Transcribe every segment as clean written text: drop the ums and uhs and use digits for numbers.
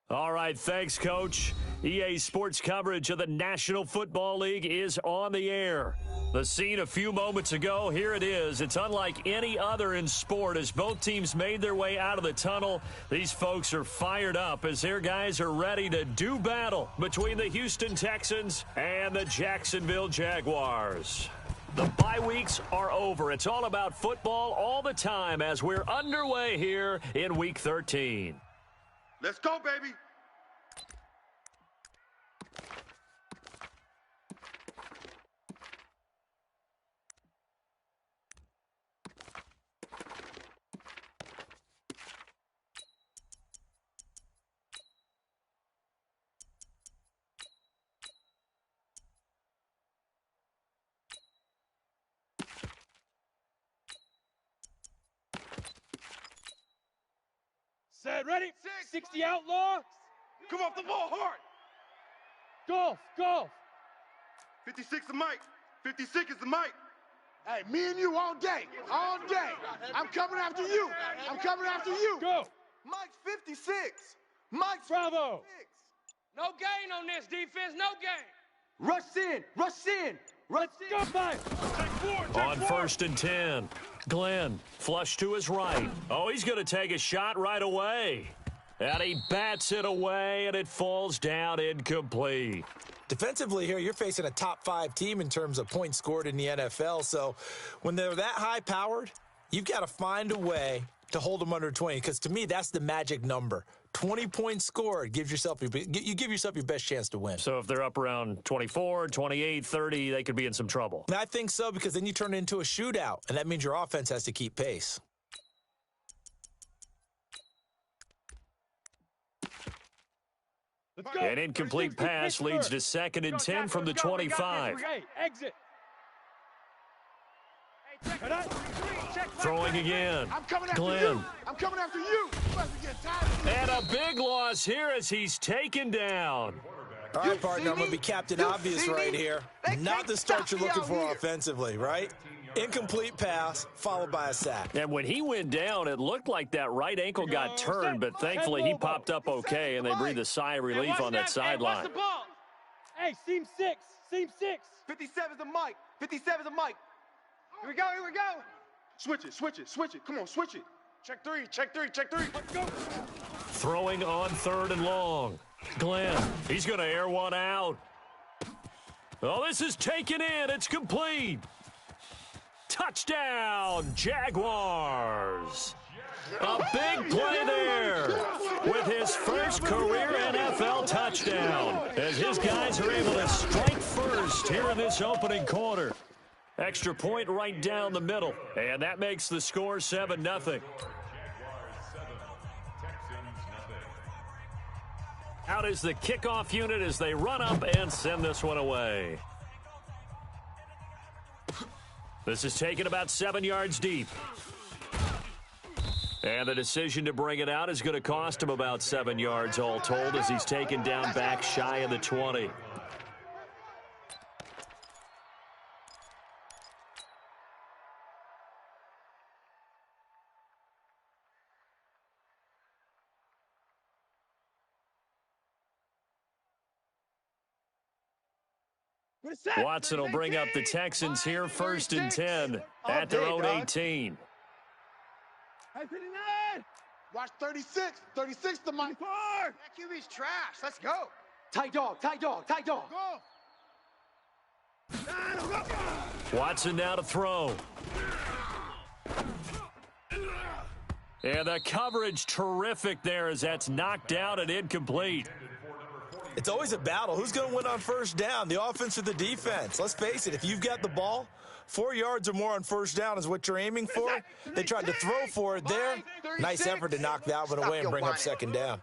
All right, thanks, Coach. EA Sports coverage of the National Football League is on the air. The scene a few moments ago, here it is. It's unlike any other in sport as both teams made their way out of the tunnel. These folks are fired up as their guys are ready to do battle between the Houston Texans and the Jacksonville Jaguars. The bye weeks are over. It's all about football all the time as we're underway here in Week 13. Let's go, baby. Set, ready? 60 outlaw. Come off the ball hard. Golf. 56 is Mike. 56 is the Mike. Hey, me and you all day. I'm coming after you. Go. Mike's 56. Mike's Bravo. 56. No gain on this defense, no gain. Rush in. Go, five. On 1st and 10, Glenn, flush to his right. Oh, he's going to take a shot right away. And he bats it away, and it falls down incomplete. Defensively here, you're facing a top 5 team in terms of points scored in the NFL. So when they're that high-powered, you've got to find a way to hold them under 20. Because to me, that's the magic number. 20 points scored gives yourself you give yourself your best chance to win. So if they're up around 24, 28, 30, they could be in some trouble. And I think so, because then you turn it into a shootout, and that means your offense has to keep pace. Let's go. An incomplete pass leads to 2nd and 10 from the 25. Hey, exit. Cut out. Throwing again. I'm coming after Glenn. you. You must be getting tired of me. And a big loss here as he's taken down. All right, partner, I'm going to be Captain Obvious right here. Not the start you're looking for offensively, right? Incomplete pass followed by a sack. And when he went down, it looked like that right ankle got turned, but thankfully he popped up okay, and they breathed a sigh of relief on that sideline. Watch the ball. Hey, seam six. 57 is the Mike. Here we go. Switch it. Come on, switch it. Check three. Let's go. Throwing on 3rd and long. Glenn, he's going to air one out. Oh, this is taken in. It's complete. Touchdown, Jaguars. A big play there with his first career NFL touchdown as his guys are able to strike first here in this opening quarter. Extra point right down the middle, and that makes the score 7-0. Out is the kickoff unit as they run up and send this one away. This is taken about 7 yards deep. And the decision to bring it out is going to cost him about 7 yards all told as he's taken down back shy of the 20. Watson will bring up the Texans here 1st and 10 at their own 18. Hey, 59. Watch 36. 36 to Mike. That QB's trash. Let's go. Tight dog. Go. Watson now to throw. And the coverage terrific there as that's knocked down and incomplete. It's always a battle. Who's going to win on 1st down, the offense or the defense? Let's face it, if you've got the ball, 4 yards or more on 1st down is what you're aiming for. They tried to throw for it there. Nice effort to knock that one away and bring up 2nd down.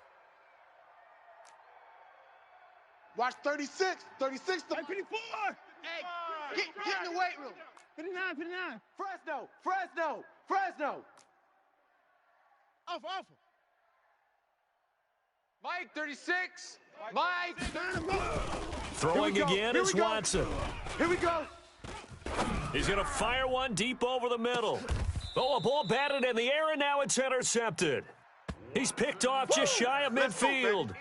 Watch 36. 36 to 54. Hey, get in the weight room. 59. Fresno. Off. Mike, 36. Mike. Throwing again is Watson. Here we go. He's going to fire one deep over the middle. Oh, a ball batted in the air, and now it's intercepted. He's picked off just shy of midfield.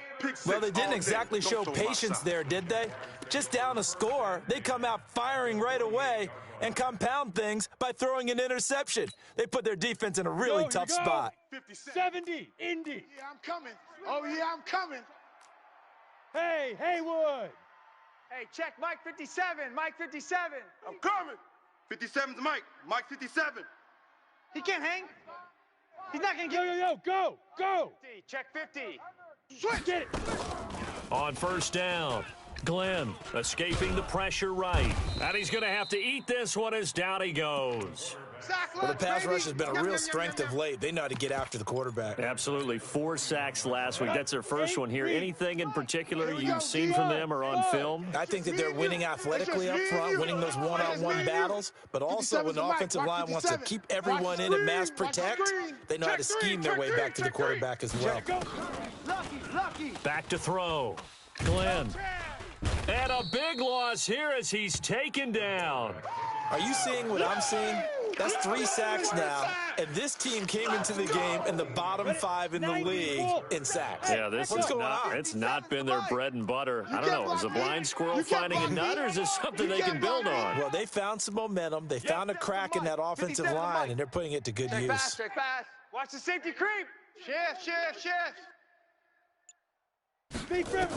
Well, they didn't exactly show patience there, did they? Just down a score, they come out firing right away and compound things by throwing an interception. They put their defense in a really tough spot. 70, Indy. Yeah, I'm coming. Oh, yeah, I'm coming. Hey, Haywood. Hey, check Mike 57. Mike 57. I'm coming. 57's Mike. Mike 57. He can't hang. He's not going to get Yo, go. 50. Check 50. Switch. Get it. On first down, Glenn escaping the pressure right. And he's going to have to eat this one as down he goes. Well, the pass rush has been a real strength of late. They know how to get after the quarterback. Absolutely. 4 sacks last week. That's their first one here. Anything in particular you've seen from them or on film? I think that they're winning athletically up front, winning those one-on-one battles, but also when the offensive line wants to keep everyone in and mass protect, they know how to scheme their way back to the quarterback as well. Back to throw. Glenn. And a big loss here as he's taken down. Are you seeing what I'm seeing? That's 3 sacks now, and this team came into the game in the bottom 5 in the league in sacks. Yeah, it's not been their bread and butter. I don't know, is a blind squirrel finding a nut, or is this something they can build on? Well, they found some momentum. They found a crack in that offensive line, and they're putting it to good use. Check pass. Watch the safety creep. Shift. Deep rip.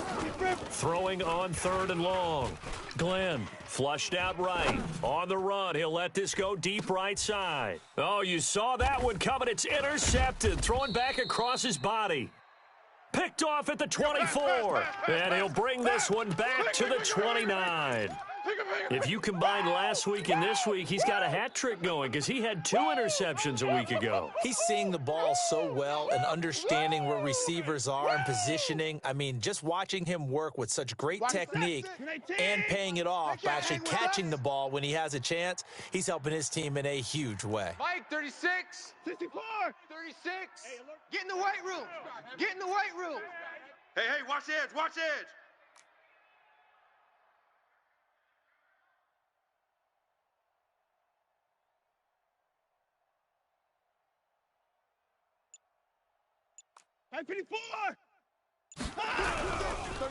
Throwing on 3rd and long. Glenn flushed out right. On the run, he'll let this go deep right side. Oh, you saw that one coming. It's intercepted. Throwing back across his body. Picked off at the 24. And he'll bring this one back to the 29. If you combine last week and this week, he's got a hat trick going because he had 2 interceptions a week ago. He's seeing the ball so well and understanding where receivers are and positioning. I mean, just watching him work with such great technique and paying it off by actually catching the ball when he has a chance, he's helping his team in a huge way. Mike 36. 64. 36. Get in the weight room. Hey, watch edge. Mike 54.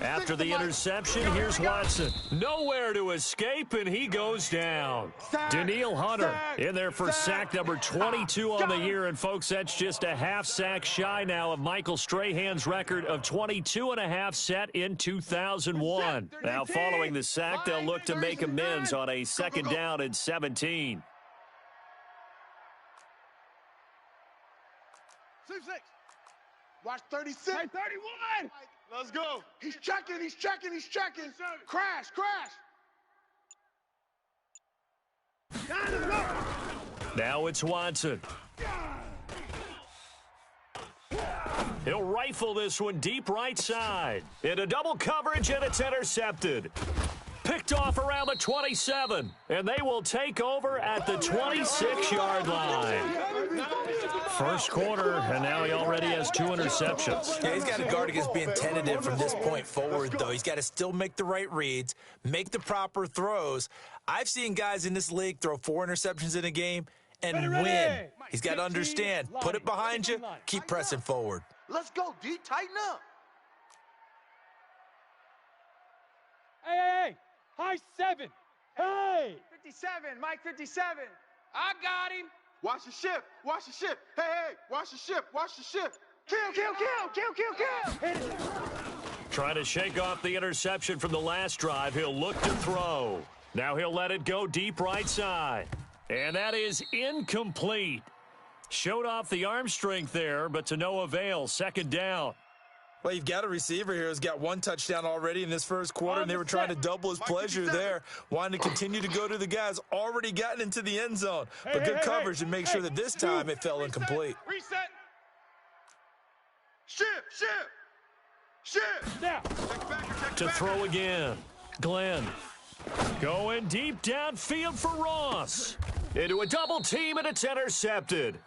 After the interception, here's Watson. Nowhere to escape, and he goes down. Daniil Hunter in there for sack number 22 on the year. And, folks, that's just a half sack shy now of Michael Strahan's record of 22.5 set in 2001. Now, following the sack, they'll look to make amends on a 2nd down and 17. 6. Watch 36. Mike 31. Let's go. He's checking. Crash. Now it's Watson. He'll rifle this one deep right side. Into double coverage, and it's intercepted. Picked off around the 27, and they will take over at the 26-yard line. First quarter, and now he already has 2 interceptions. Yeah, he's got to guard against being tentative from this point forward, though. He's got to still make the right reads, make the proper throws. I've seen guys in this league throw 4 interceptions in a game and win. He's got to understand, put it behind you, keep pressing forward. Let's go, D. Tighten up. Hey. High 7. Hey. 57. Mike 57. I got him. Watch the shift. Hey, watch the shift. Kill. Trying to shake off the interception from the last drive. He'll look to throw. Now he'll let it go deep right side. And that is incomplete. Showed off the arm strength there, but to no avail. 2nd down. Well, you've got a receiver here who's got 1 touchdown already in this first quarter, and they were trying to double his pleasure there, wanting to continue to go to the guys already gotten into the end zone. But good coverage and make sure that this time it fell incomplete. Reset. Shift. Now. To throw again. Glenn going deep downfield for Ross. Into a double team, and it's intercepted.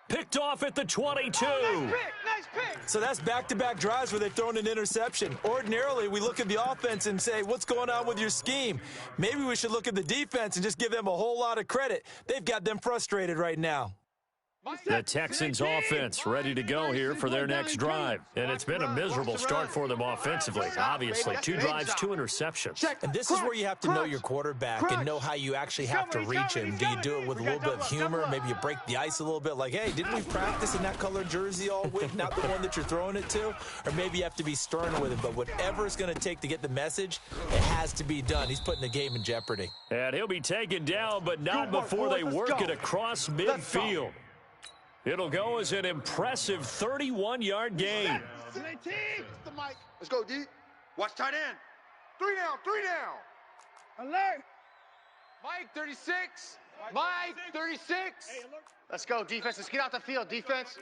Picked off at the 22. Nice pick. So that's back-to-back drives where they've thrown an interception. Ordinarily, we look at the offense and say, what's going on with your scheme? Maybe we should look at the defense and just give them a whole lot of credit. They've got them frustrated right now. The Texans offense ready to go here for their next drive. And it's been a miserable start for them offensively. Obviously, 2 drives, 2 interceptions. And this is where you have to know your quarterback and know how you actually have to reach him. Do you do it with a little bit of humor? Maybe you break the ice a little bit like, hey, didn't we practice in that colored jersey all week, not the one that you're throwing it to? Or maybe you have to be stern with it. But whatever it's going to take to get the message, it has to be done. He's putting the game in jeopardy. And he'll be taken down, but not before they work it across midfield. It'll go as an impressive 31-yard gain. Let's go, D. Watch tight end. 3 down, 3 down. Alert. Mike, 36. Mike, 36. Let's go, defense. Let's get out the field, defense.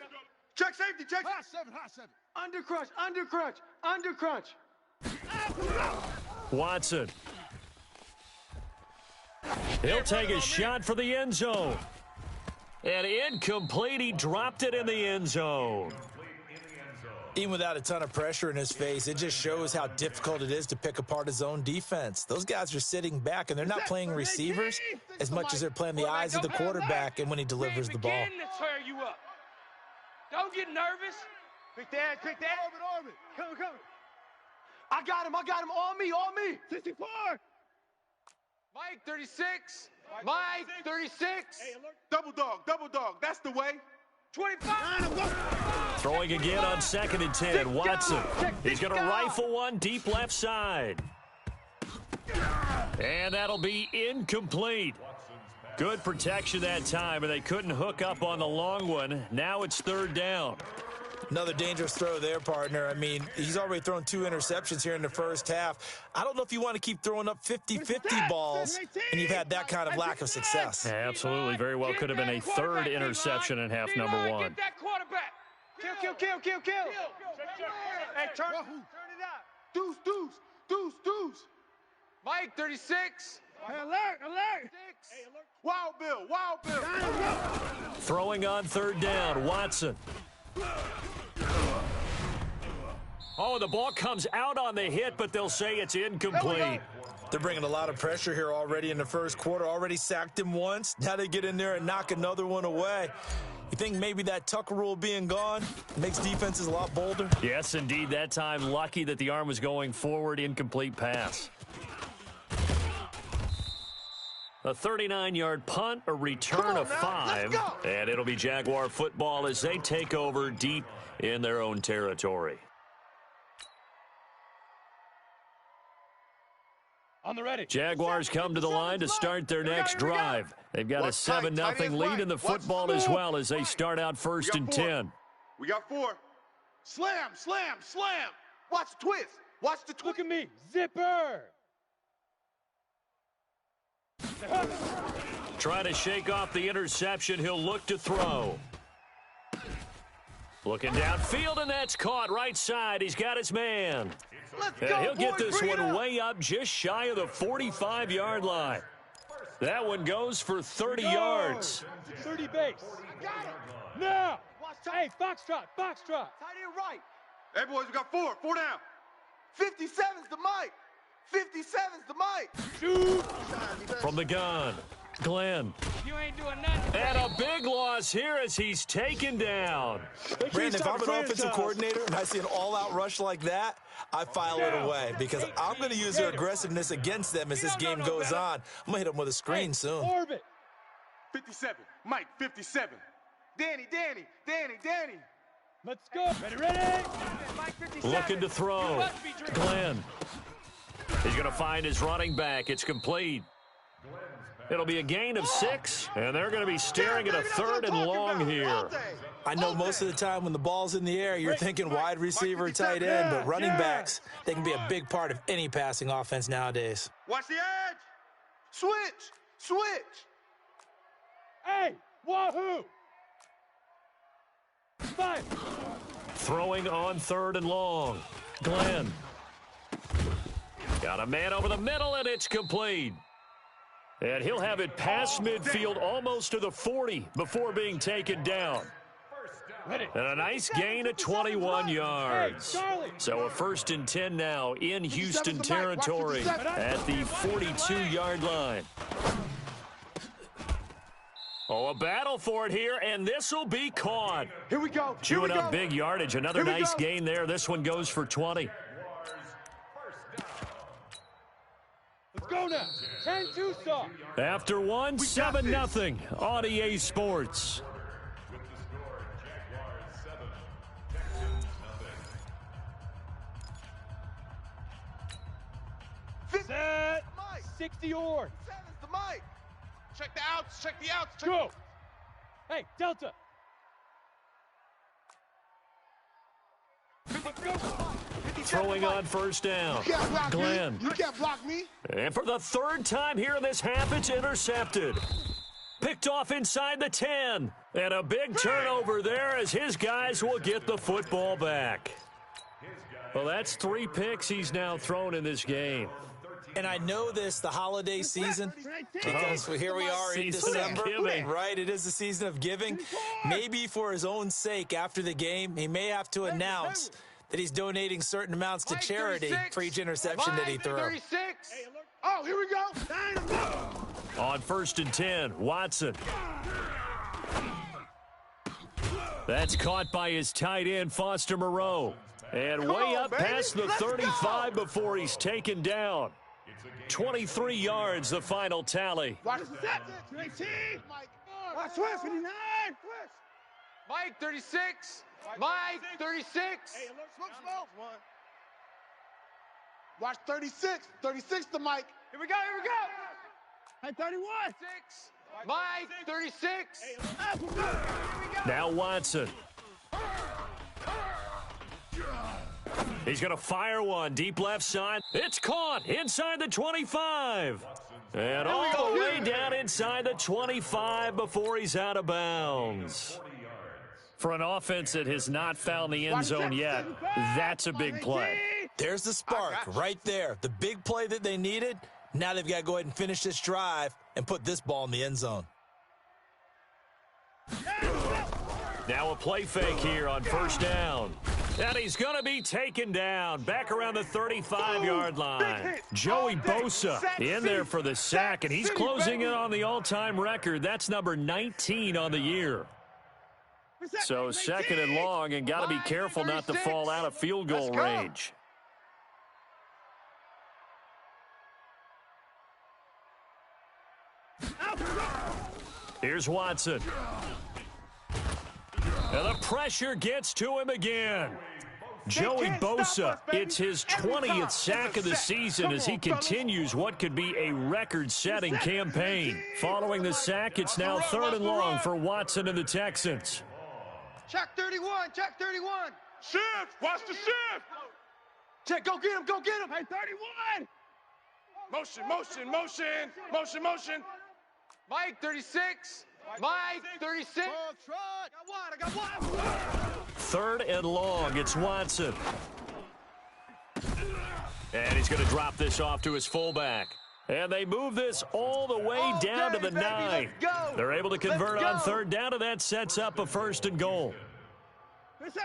Check safety, check. High 7, high 7. Under crunch, under crunch, under crunch. Watson. He'll take a shot for the end zone. And incomplete. He dropped it in the end zone. Even without a ton of pressure in his face, it just shows how difficult it is to pick apart his own defense. Those guys are sitting back, and they're not playing receivers as much as they're playing the eyes of the quarterback and when he delivers the ball. Tear you up. Don't get nervous. Quick that, quick that. Orbit. Come. I got him, on me. 64. Mike, 36. Mike, 36. Double dog. That's the way. 25. Throwing again on 2nd and 10. Watson. He's going to rifle one deep left side. And that'll be incomplete. Good protection that time, and they couldn't hook up on the long one. Now it's 3rd down. Another dangerous throw there, partner. I mean, he's already thrown 2 interceptions here in the first half. I don't know if you want to keep throwing up 50-50 balls, and you've had that kind of lack of success. Yeah, absolutely. Very well could have been a 3rd interception in half number 1. Get that quarterback. Kill. Hey, turn it up. Deuce. Mike, 36. Alert. Wild Bill. Throwing on 3rd down. Watson. Oh, the ball comes out on the hit, but they'll say it's incomplete. They're bringing a lot of pressure here already in the first quarter. Already sacked him once. Now they get in there and knock another one away. You think maybe that Tucker rule being gone makes defenses a lot bolder? Yes, indeed. That time, lucky that the arm was going forward. Incomplete pass. A 39-yard punt, a return of 5, and it'll be Jaguar football as they take over deep in their own territory. On the ready. Jaguars come to the line to start their next drive. They've got a 7-0 lead in the football as well as they start out 1st and 10. We got 4. Slam. Watch the twist. Look at me. Zipper. Trying to shake off the interception. He'll look to throw. Looking downfield, and that's caught right side. He's got his man. And he'll get this one way up just shy of the 45-yard line. That one goes for 30 yards. 30 base. Now. Hey, Foxtrot. Tight end right. Hey, boys, we got 4 down. 57's the Mike. 57's the Mike. Shoot. From the gun, Glenn. You ain't doing nothing. And a big loss here as he's taken down. Brandon, if I'm an offensive coordinator and I see an all-out rush like that, I file it away because I'm going to use their aggressiveness against them as this game goes on. I'm going to hit them with a screen soon. Orbit. 57. Mike, 57. Danny. Let's go. Ready. Mike, 57. Looking to throw. Glenn. He's going to find his running back. It's complete. It'll be a gain of 6, and they're going to be staring at a 3rd and long here. I know most of the time when the ball's in the air, you're thinking wide receiver, tight end, but running backs, they can be a big part of any passing offense nowadays. Watch the edge. Switch. Hey, wahoo. 5. Throwing on 3rd and long. Glenn. Got a man over the middle, and it's complete. And he'll have it past midfield almost to the 40 before being taken down. And a nice gain of 21 yards. So a 1st and 10 now in Houston territory at the 42-yard line. Oh, a battle for it here, and this will be caught. Here we go. Chewing up big yardage. Another nice gain there. This one goes for 20. Let's go now. 10-2 stop. After one, 7-0 on EA Sports. Set. 60 or. Seven's the mic. Check the outs. Check the outs. Go. Hey, Delta. Throwing on first down. You can't block Glenn. me. You can't block me. And for the third time here in this half, it's intercepted. Picked off inside the 10. And a big turnover there as his guys will get the football back. Well, that's 3 picks he's now thrown in this game. And I know this, the holiday season, because here we are in Season of December, giving. right? It is the season of giving. Maybe for his own sake, after the game, he may have to announce that he's donating certain amounts to charity for each interception that he threw. 36. Oh, here we go. On 1st and 10, Watson. That's caught by his tight end, Foster Moreau. And way up past the 35 before he's taken down. 23 yards, the final tally. Watch the set. 18. Watch twist. 59. Mike, 36. Mike, 36. Smoke. Watch 36. 36 the mic. Here we go. Hey, 31. 6. Mike, 36. Now Watson. He's going to fire one deep left side. It's caught inside the 25. And all the way down inside the 25 before he's out of bounds. For an offense that has not found the end zone yet, that's a big play. There's the spark right there. The big play that they needed. Now they've got to go ahead and finish this drive and put this ball in the end zone. Now a play fake here on 1st down. And he's going to be taken down back around the 35-yard line. Joey Bosa in there for the sack, and he's closing in on the all-time record. That's number 19 on the year. So 2nd and long, and got to be careful not to fall out of field goal range. Here's Watson. And the pressure gets to him again. Joey Bosa, it's his 20th sack of the season as he continues what could be a record-setting campaign. Following the sack, it's now 3rd and long for Watson and the Texans. Check 31. Check 31. Shift. Watch the shift. Check. Go get him. Hey, 31. Motion. Mike, 36. Mike, 36. I got one. 3rd and long, it's Watson. And he's going to drop this off to his fullback. And they move this all the way down to the 9. They're able to convert on 3rd down, and that sets up a 1st and goal.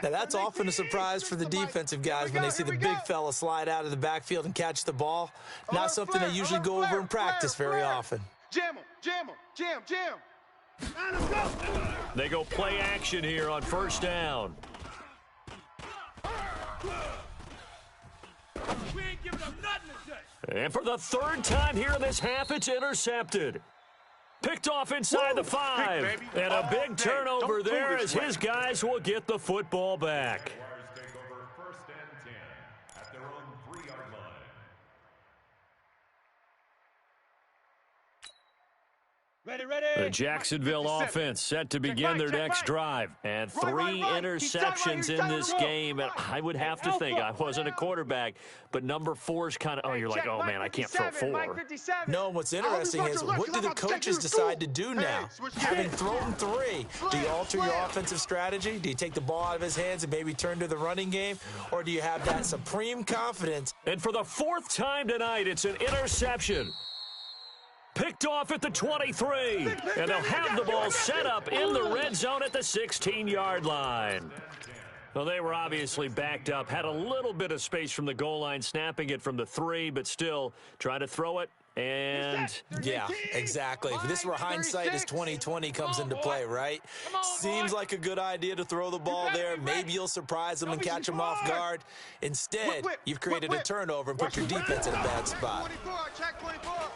Now, that's often a surprise for the defensive guys when they see the big fella slide out of the backfield and catch the ball. Not something they usually go over in practice very often. Jam. They go play action here on 1st down. We ain't giving them nothing today. And for the 3rd time here in this half, it's intercepted. Picked off inside the 5. And a big turnover there as his guys will get the football back. Ready. The Jacksonville offense set to begin their next drive. And 3 interceptions in this game. And I would have to think, I wasn't a quarterback, but number 4's kind of, you're like, oh, man, I can't throw 4. No, what's interesting is what do the coaches decide to do now? Having thrown 3, do you alter your offensive strategy? Do you take the ball out of his hands and maybe turn to the running game? Or do you have that supreme confidence? And for the 4th time tonight, it's an interception. Picked off at the 23, and they'll have the ball set up in the red zone at the 16-yard line. Well, they were obviously backed up, had a little bit of space from the goal line, snapping it from the 3, but still trying to throw it And yeah, exactly. This is where hindsight is 20/20 comes into play, right? Seems like a good idea to throw the ball there. Maybe you'll surprise them and catch them off guard. Instead, you've created a turnover and put your defense in a bad spot.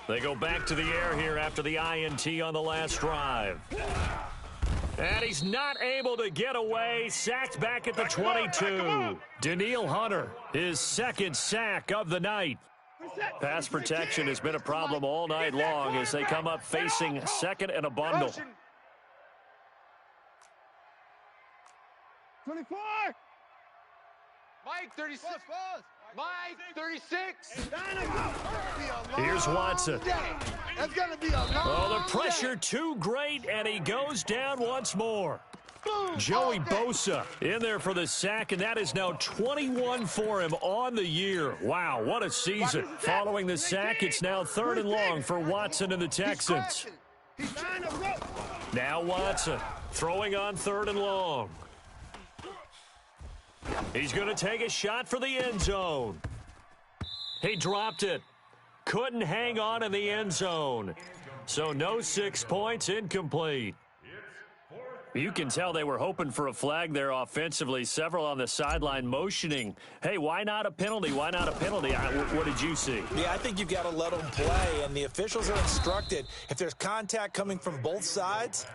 they go back to the air here after the INT on the last drive. And he's not able to get away. Sacked back at the 22. Daniil Hunter, his second sack of the night. Pass protection has been a problem all night long as they come up facing second and a bundle. 24. Mike, 36. Mike, 36. Here's Watson. That's going to be a long Oh, the pressure too great, and he goes down once more. Joey Bosa in there for the sack, and that is now 21 for him on the year. Wow, what a season. Following the sack, it's now 3rd and long for Watson and the Texans. Now Watson throwing on 3rd and long. He's going to take a shot for the end zone. He dropped it. Couldn't hang on in the end zone. So no 6 points, incomplete. You can tell they were hoping for a flag there offensively. Several on the sideline motioning, hey, why not a penalty? Why not a penalty? What did you see? Yeah, I think you've got to let them play, and the officials are instructed, if there's contact coming from both sides,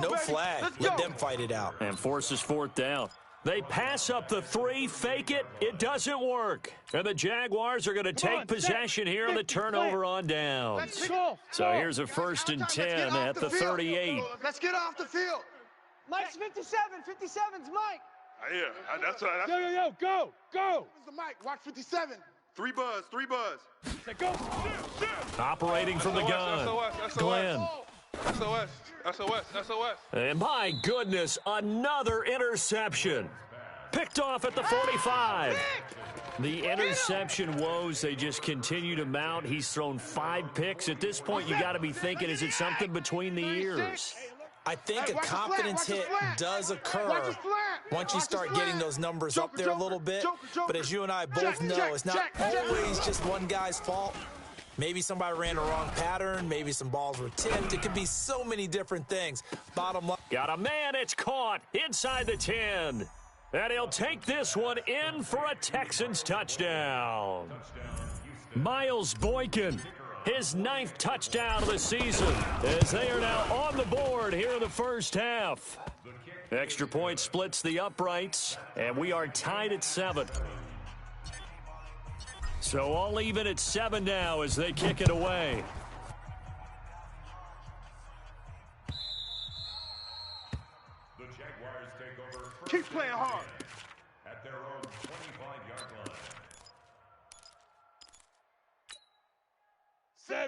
no flag. Let them fight it out. And forces 4th down. They pass up the 3, fake it. It doesn't work. And the Jaguars are going to take possession here on the turnover on down. So here's a 1st and 10 at the 38. Let's get off the field. Mike's 57. 57's Mike. Yeah, that's right. Yo, go. Where's the mic? Watch 57. 3 buzz. Say go. Operating from the gun. Glenn. SOS. And my goodness, another interception. Picked off at the 45. The interception woes, they just continue to mount. He's thrown 5 picks. At this point, you got to be thinking, is it something between the ears? I think a confidence hit does occur once you start getting those numbers up there a little bit. But as you and I both know, it's not always just one guy's fault. Maybe somebody ran a wrong pattern. Maybe some balls were tipped. It could be so many different things. Bottom line. Got a man, it's caught inside the 10. And he'll take this one in for a Texans touchdown. Miles Boykin, his 9th touchdown of the season, as they are now on the board here in the first half. Extra point splits the uprights, and we are tied at 7. So all even at 7 now as they kick it away. The Jaguars take over. Keep playing hard. At their own 25-yard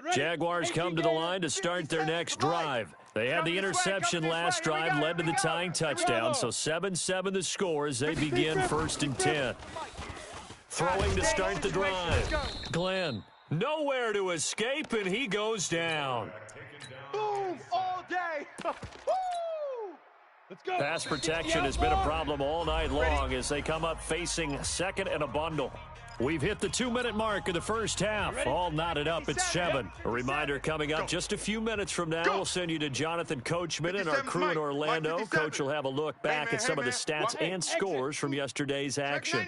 line. Jaguars come to the line to start their next drive. They had the interception last drive, led to the tying touchdown, so 7-7 the score as they begin 1st and 10. Throwing to start the drive. Glenn, nowhere to escape, and he goes down. Boom all day. Woo! Let's go. Pass protection has been a problem all night long as they come up facing 2nd and a bundle. We've hit the 2-minute mark of the first half. All knotted up at 7. A reminder coming up just a few minutes from now. We'll send you to Jonathan Coachman and our crew in Orlando. Coach will have a look back at some of the stats and scores from yesterday's action.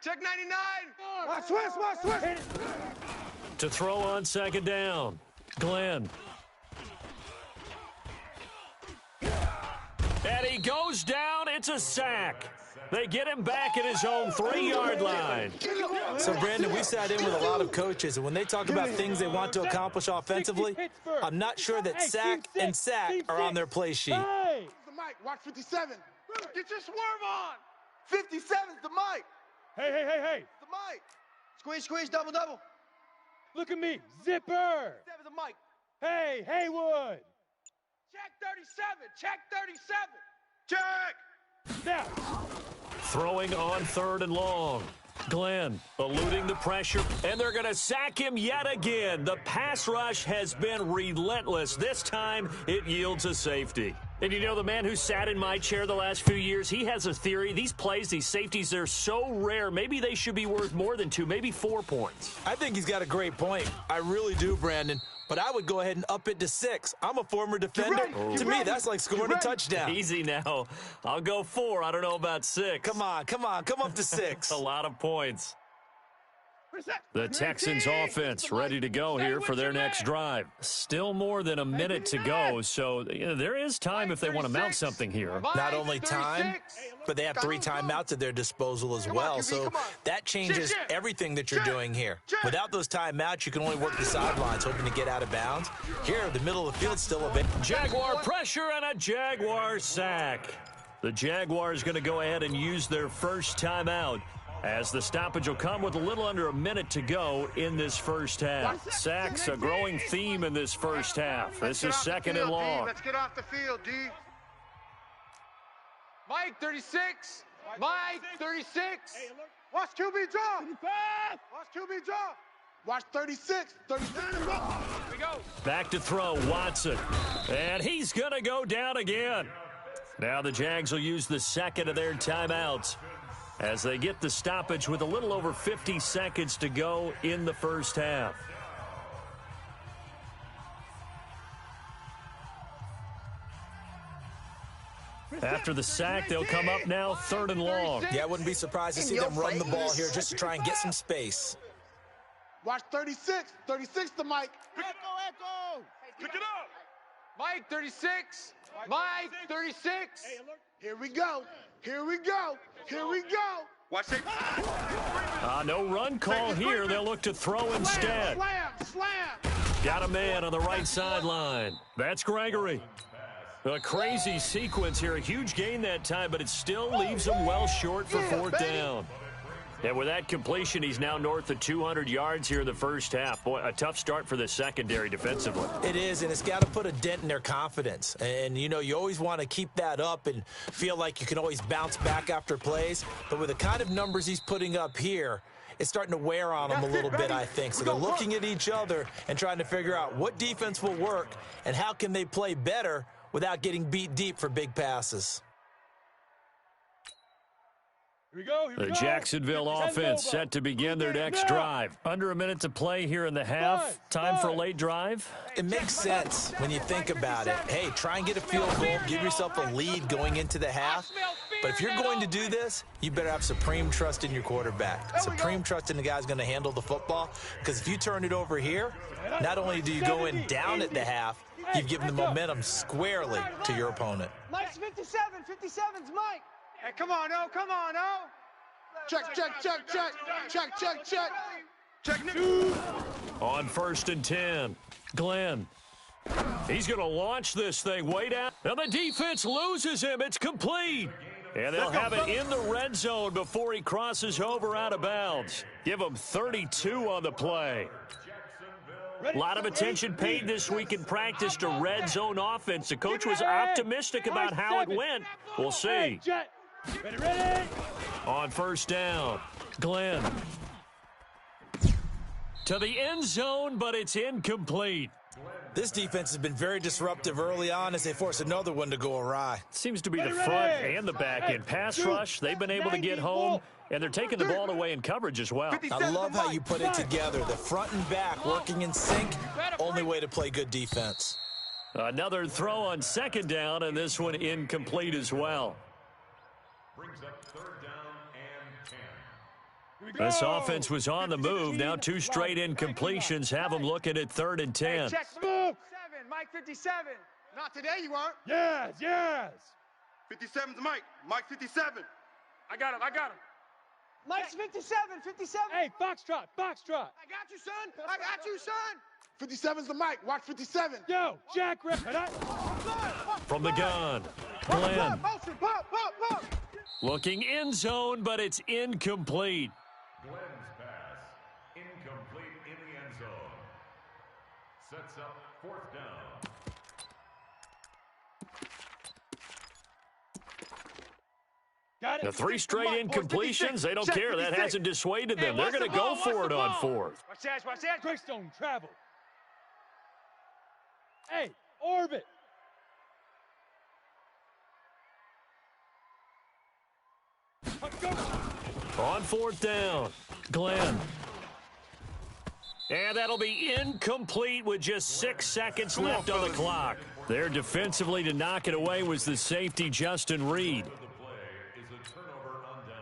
Check 99. Watch Swiss. To throw on 2nd down. Glenn. And he goes down. It's a sack. They get him back at his own 3-yard line. So, Brandon, we've sat in with a lot of coaches, and when they talk about things they want to accomplish offensively, I'm not sure that sack and sack are on their play sheet. Where's the mic? Watch 57. Get your swerve on. 57's the mic. Hey. The mic. Squeeze, double. Look at me. Zipper. 7's the mic. Hey, Haywood. Check 37. Check. Now. Throwing on 3rd and long. Glenn eluding the pressure, and they're going to sack him yet again. The pass rush has been relentless. This time, it yields a safety. And you know, the man who sat in my chair the last few years, he has a theory. These plays, these safeties, they're so rare. Maybe they should be worth more than 2, maybe 4 points. I think he's got a great point. I really do, Brandon. But I would go ahead and up it to 6. I'm a former defender. To me, that's like scoring a touchdown. Easy now. I'll go 4. I don't know about 6. Come on. Come up to 6. A lot of points. The Texans offense ready to go here for their next drive. Still more than a minute to go, so there is time if they want to mount something here. Not only time, but they have 3 timeouts at their disposal as well, so that changes everything that you're doing here. Without those timeouts, you can only work the sidelines, hoping to get out of bounds. Here, the middle of the field's still a bit. Jaguar pressure and a Jaguar sack. The Jaguars going to go ahead and use their first timeout, as the stoppage will come with a little under a minute to go in this first half. Sacks a growing theme in this first half. This is second and long. Let's get off the field, D. Mike, 36. Mike, 36. Watch QB draw. Watch QB draw. Watch 36. 37. Here we go. Back to throw, Watson. And he's going to go down again. Now the Jags will use the second of their timeouts as they get the stoppage with a little over 50 seconds to go in the first half. After the sack, they'll come up now third and long. Yeah, I wouldn't be surprised to see them run the ball here just to try and get some space. Watch 36. 36 to Mike. Echo. Pick it up. Mike, 36. Mike, 36. Here we go. Here we go. Here we go. Watch it. No run call here. They'll look to throw instead. Slam. Got a man on the right sideline. That's Gregory. A crazy sequence here. A huge gain that time, but it still leaves him well short for fourth down. And with that completion, he's now north of 200 yards here in the first half. Boy, a tough start for the secondary defensively. It is, and it's got to put a dent in their confidence. And, you know, you always want to keep that up and feel like you can always bounce back after plays. But with the kind of numbers he's putting up here, it's starting to wear on them a little bit, I think. So they're looking at each other and trying to figure out what defense will work and how can they play better without getting beat deep for big passes. Here we go. The Jacksonville offense set to begin their next drive. Under a minute to play here in the half. Time for a late drive. It makes sense when you think about it. Hey, try and get a field goal, give yourself a lead going into the half. But if you're going to do this, you better have supreme trust in your quarterback. Supreme trust in the guy's going to handle the football. Because if you turn it over here, not only do you go in down at the half, you've given the momentum squarely to your opponent. Mike's 57. 57's Mike. Hey, come on, oh. Check. On 1st and 10, Glenn. He's going to launch this thing way down. And the defense loses him. It's complete. And they'll have it in the red zone before he crosses over out of bounds. Give him 32 on the play. A lot of attention paid this week in practice to red zone offense. The coach was optimistic about how it went. We'll see. Ready. On 1st down, Glenn. To the end zone, but it's incomplete. This defense has been very disruptive early on as they force another one to go awry. Seems to be the front and the back end. Pass rush, they've been able to get home, and they're taking the ball away in coverage as well. I love how you put it together. The front and back working in sync, only way to play good defense. Another throw on 2nd down, and this one incomplete as well. Brings up 3rd down and 10. This offense was on the move. Now 2 straight incompletions have them looking at 3rd and 10. Check 7. Mike, 57. Not today, you aren't. Yes. 57's Mike. Mike 57. I got him. Mike's 57. Hey, Foxtrot. I got you, son. 57's the Mike. Watch 57. Yo, Jack. From the gun, Glenn. Pop. Looking end zone, but it's incomplete. Glenn's pass. Incomplete in the end zone. Sets up 4th down. Got it. The 3 straight incompletions, they don't care. That hasn't dissuaded them. They're going to go for it on 4th. Watch that, watch that. Greystone, travel. Hey, orbit. Go. On 4th down, Glenn. And that'll be incomplete with just 6 seconds left on the clock. There defensively to knock it away was the safety, Justin Reed. The play is a turnover on downs.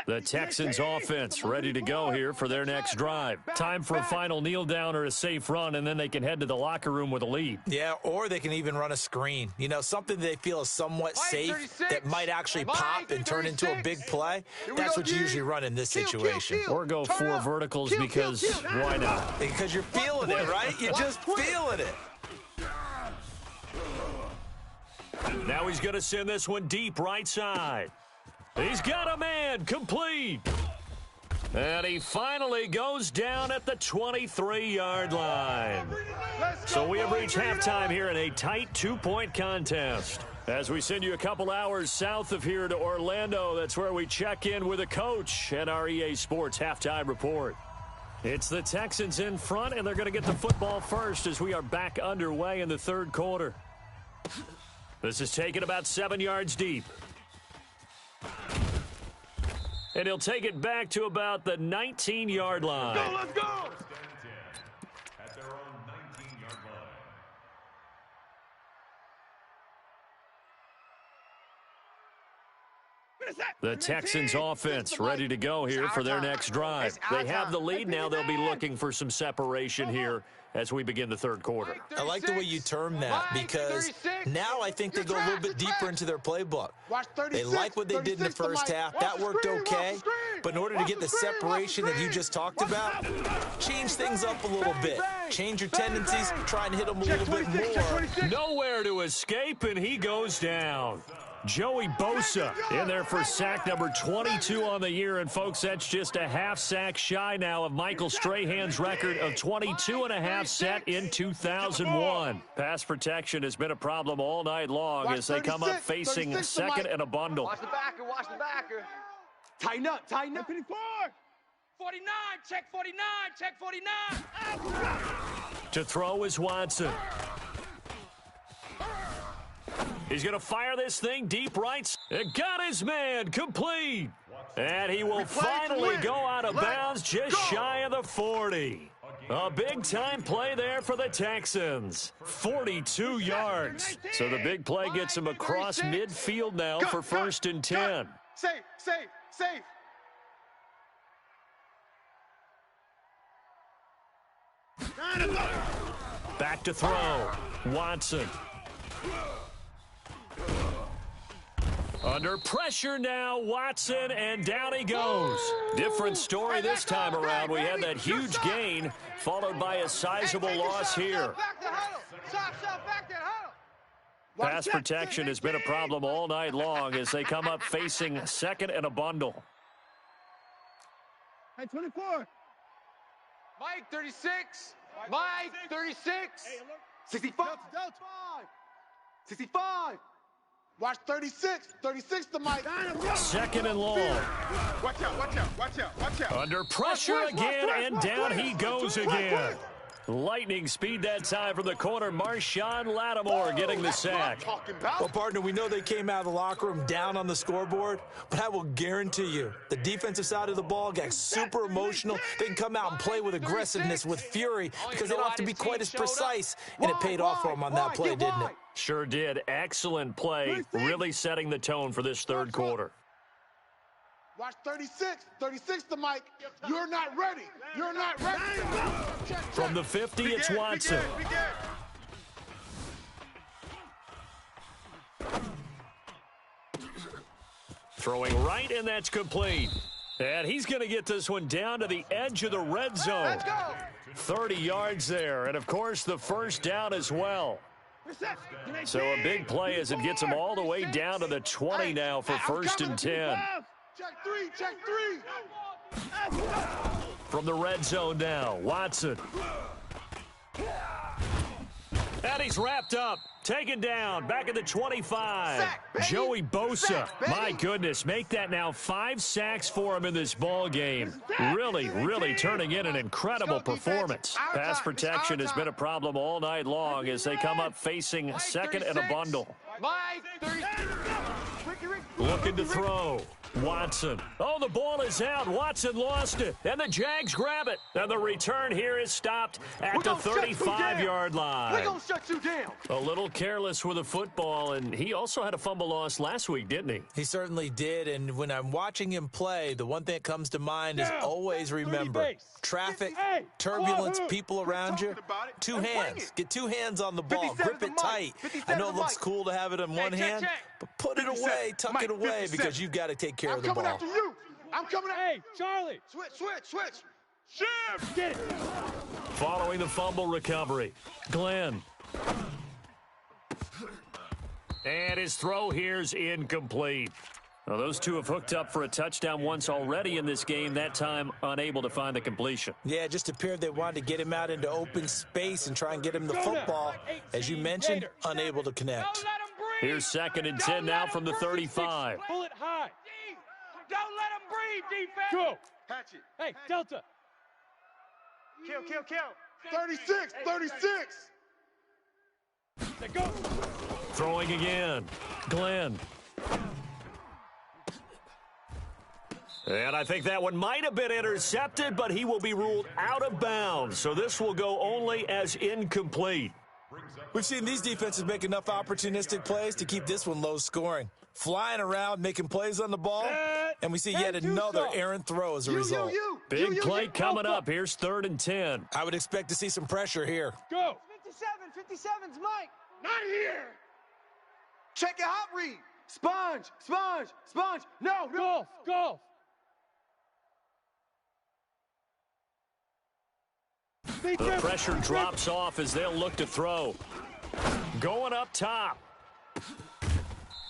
The Texans offense ready to go here for their next drive. Time for a final kneel down or a safe run, and then they can head to the locker room with a lead. Yeah, or they can even run a screen. You know, something they feel is somewhat safe that might actually pop and turn into a big play. That's what you usually run in this situation. Or go 4 verticals because why not? Because you're feeling it, right? You're just feeling it. Now he's going to send this one deep right side. He's got a man, complete. And he finally goes down at the 23-yard line. So we have reached halftime here in a tight 2-point contest. As we send you a couple hours south of here to Orlando, that's where we check in with a coach and our EA Sports halftime report. It's the Texans in front, and they're going to get the football first as we are back underway in the 3rd quarter. This is taken about 7 yards deep. And he'll take it back to about the 19-yard line. Let's go. At their own 19-yard line. The Texans offense ready to go here for their next drive. They have the lead now. They'll be looking for some separation here as we begin the 3rd quarter. I like the way you term that because now I think they go a little bit deeper into their playbook. They like what they did in the first half. That worked okay. But in order to get the separation that you just talked about, change things up a little bit. Change your tendencies, try and hit them a little bit more. Nowhere to escape, and he goes down. Joey Bosa in there for sack number 22 on the year. And, folks, that's just a half sack shy now of Michael Strahan's record of 22 and a half set in 2001. Pass protection has been a problem all night long as they come up facing second and a bundle. Watch the backer, watch the backer. Tighten up, tighten up. 54. 49, check 49, check 49. To throw is Watson. He's going to fire this thing deep right. It got his man, complete. And he will finally go out of bounds just shy of the 40. A big-time play there for the Texans. 42 yards. So the big play gets him across midfield now for 1st and 10. Safe, safe, safe. Back to throw. Watson. Under pressure now, Watson, and down he goes. Different story this time around. We had that huge gain, followed by a sizable loss here. Pass protection has been a problem all night long as they come up facing second and a bundle. Hey, 24. Mike, 36. Mike, 36. 65. 65. Watch 36. 36 to Mike. Second and long. Watch out, watch out, watch out, watch out. Under pressure again, and down he goes again. Lightning speed that time from the corner. Marshawn Lattimore getting the sack. Well, partner, we know they came out of the locker room down on the scoreboard, but I will guarantee you the defensive side of the ball got super emotional. They can come out and play with aggressiveness, with fury, because they don't have to be quite as precise, and it paid off for them on that play, didn't it? Sure did. Excellent play, really setting the tone for this 3rd quarter. Watch 36. 36 to Mike. You're not ready. You're not ready. From the 50, it's Watson. Throwing right, and that's complete. And he's going to get this one down to the edge of the red zone. 30 yards there, and, of course, the 1st down as well. So a big play as it gets him all the way down to the 20 now for 1st and 10. Check 3, check 3. From the red zone now, Watson. And he's wrapped up. Taken down, back at the 25. Sack, baby. Joey Bosa. Sack, baby. My goodness, make that now 5 sacks for him in this ball game. Really turning in an incredible performance. Pass protection has been a problem all night long as they come up facing second and a bundle. Mike, 36. Looking to throw. Watson. Oh, the ball is out. Watson lost it. And the Jags grab it. And the return here is stopped at the 35-yard line. We're going to shut you down. A little careless with the football, and he also had a fumble loss last week, didn't he? He certainly did, and when I'm watching him play, the one thing that comes to mind is always remember, traffic, turbulence, people around you, 2 hands. Get 2 hands on the ball. Grip it tight. I know it looks cool to have it in one hand, but put it away, tuck it away, because you've got to take care of the ball. I'm coming after you. I'm coming after Hey, Charlie. Switch. Shift. Get it. Following the fumble recovery, Glenn. And his throw here's incomplete. Now, those two have hooked up for a touchdown once already in this game, that time unable to find the completion. Yeah, it just appeared they wanted to get him out into open space and try and get him the football. As you mentioned, unable to connect. Don't let him breathe. Here's 2nd and 10 now from the 35. Pull it high. Don't let him breathe, defense. Go. Hatchet. Hey, Delta. Kill. 36. Let go. Throwing again, Glenn. And I think that one might have been intercepted, but he will be ruled out of bounds. So this will go only as incomplete. We've seen these defenses make enough opportunistic plays to keep this one low scoring. Flying around, making plays on the ball, and we see yet another errant throw as a result. Big play coming up. Here's 3rd and 10. I would expect to see some pressure here. Go. 57's Mike. Not here. Check your hot read. Sponge. No. Golf. The pressure drops off as they'll look to throw. Going up top.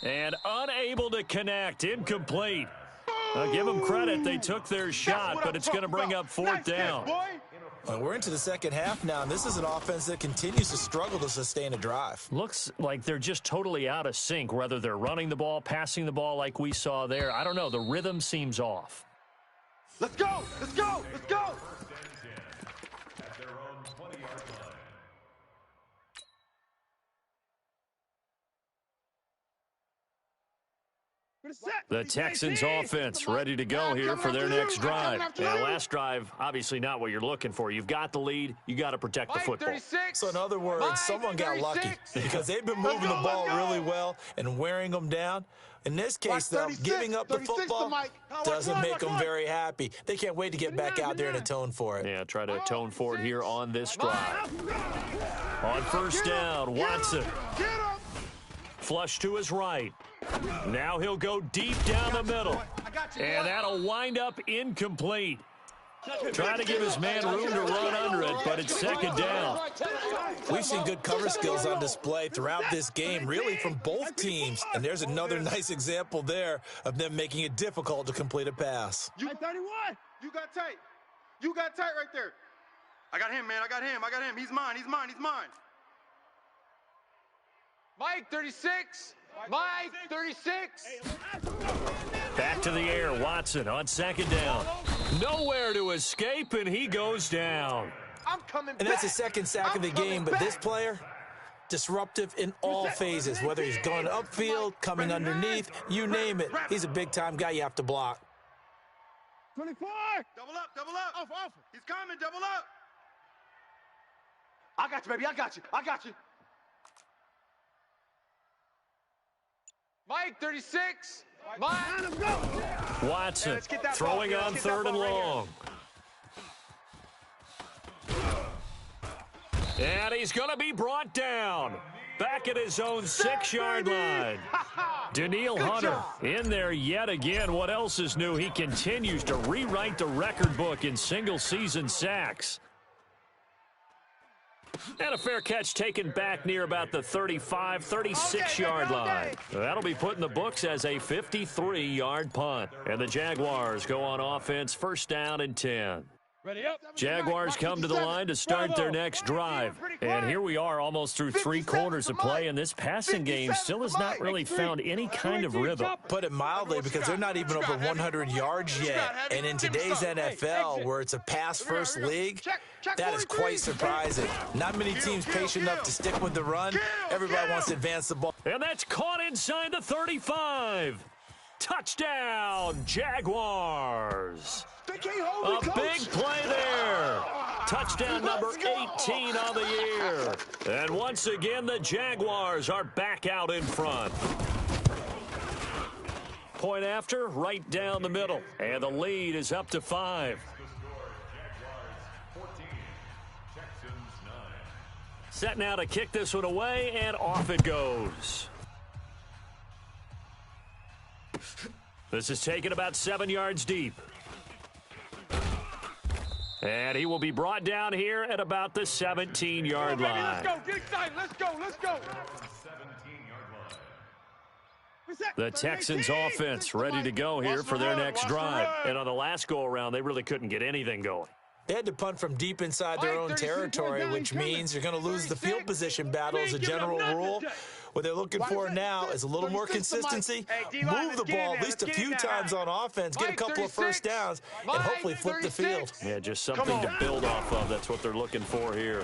And unable to connect. Incomplete. I'll give them credit. They took their shot, but it's going to bring up 4th down. We're into the second half now, and this is an offense that continues to struggle to sustain a drive. Looks like they're just totally out of sync, whether they're running the ball, passing the ball like we saw there. I don't know. The rhythm seems off. Let's go. At their own 20-yard line. The Texans offense ready to go here for their next drive. And last drive, obviously not what you're looking for. You've got the lead. You got to protect the football. 36. So in other words, someone got lucky because they've been moving the ball really well and wearing them down. In this case, though, giving up the football doesn't make them very happy. They can't wait to get back out there and atone for it. Yeah, try to atone for it here on this drive. On 1st down, Watson. Flush to his right. Now he'll go deep down the middle. And that'll wind up incomplete. Trying to give his man room to run under it, but it's 2nd down. We've seen good cover skills on display throughout this game, really from both teams. And there's another nice example there of them making it difficult to complete a pass. You 31. You got tight right there. I got him, man. I got him. He's mine. Mike, 36. Mike, 36. Back to the air, Watson on 2nd down. Nowhere to escape, and he goes down. I'm coming back. And that's the 2nd sack of the game, but this player, disruptive in all phases, whether he's going upfield, coming underneath, you name it. He's a big-time guy you have to block. 24. Double up. Off. He's coming, double up. I got you, baby. I got you. Mike, 36. Mike. Watson throwing on 3rd and long. And he's going to be brought down. Back at his own 6-yard line. Daniil Hunter in there yet again. What else is new? He continues to rewrite the record book in single-season sacks. And a fair catch taken back near about the 35, 36-yard line. That'll be put in the books as a 53-yard punt. And the Jaguars go on offense, 1st down and 10. Ready up. Jaguars come to the line to start their next drive. And here we are almost through 3 quarters of play, and this passing game still has not really found any kind of rhythm. Put it mildly, because they're not even over 100 yards yet. And in today's NFL, where it's a pass-first league, that is quite surprising. Not many teams patient enough to stick with the run. Everybody wants to advance the ball. And that's caught inside the 35. Touchdown, Jaguars. A big play there. Touchdown number 18 on the year. And once again, the Jaguars are back out in front. Point after, right down the middle. And the lead is up to 5. Set now to kick this one away, and off it goes. This is taken about 7 yards deep. And he will be brought down here at about the 17-yard line. Let's go. Get excited. Let's go. Let's go. The Texans offense ready to go here for their next drive. And on the last go-around, they really couldn't get anything going. They had to punt from deep inside their own territory, which means you're going to lose the field position battle as a general rule. What they're looking for now is a little more consistency, move the ball at least a few times on offense, get a couple of first downs, and hopefully flip the field. Yeah, just something to build off of. That's what they're looking for here.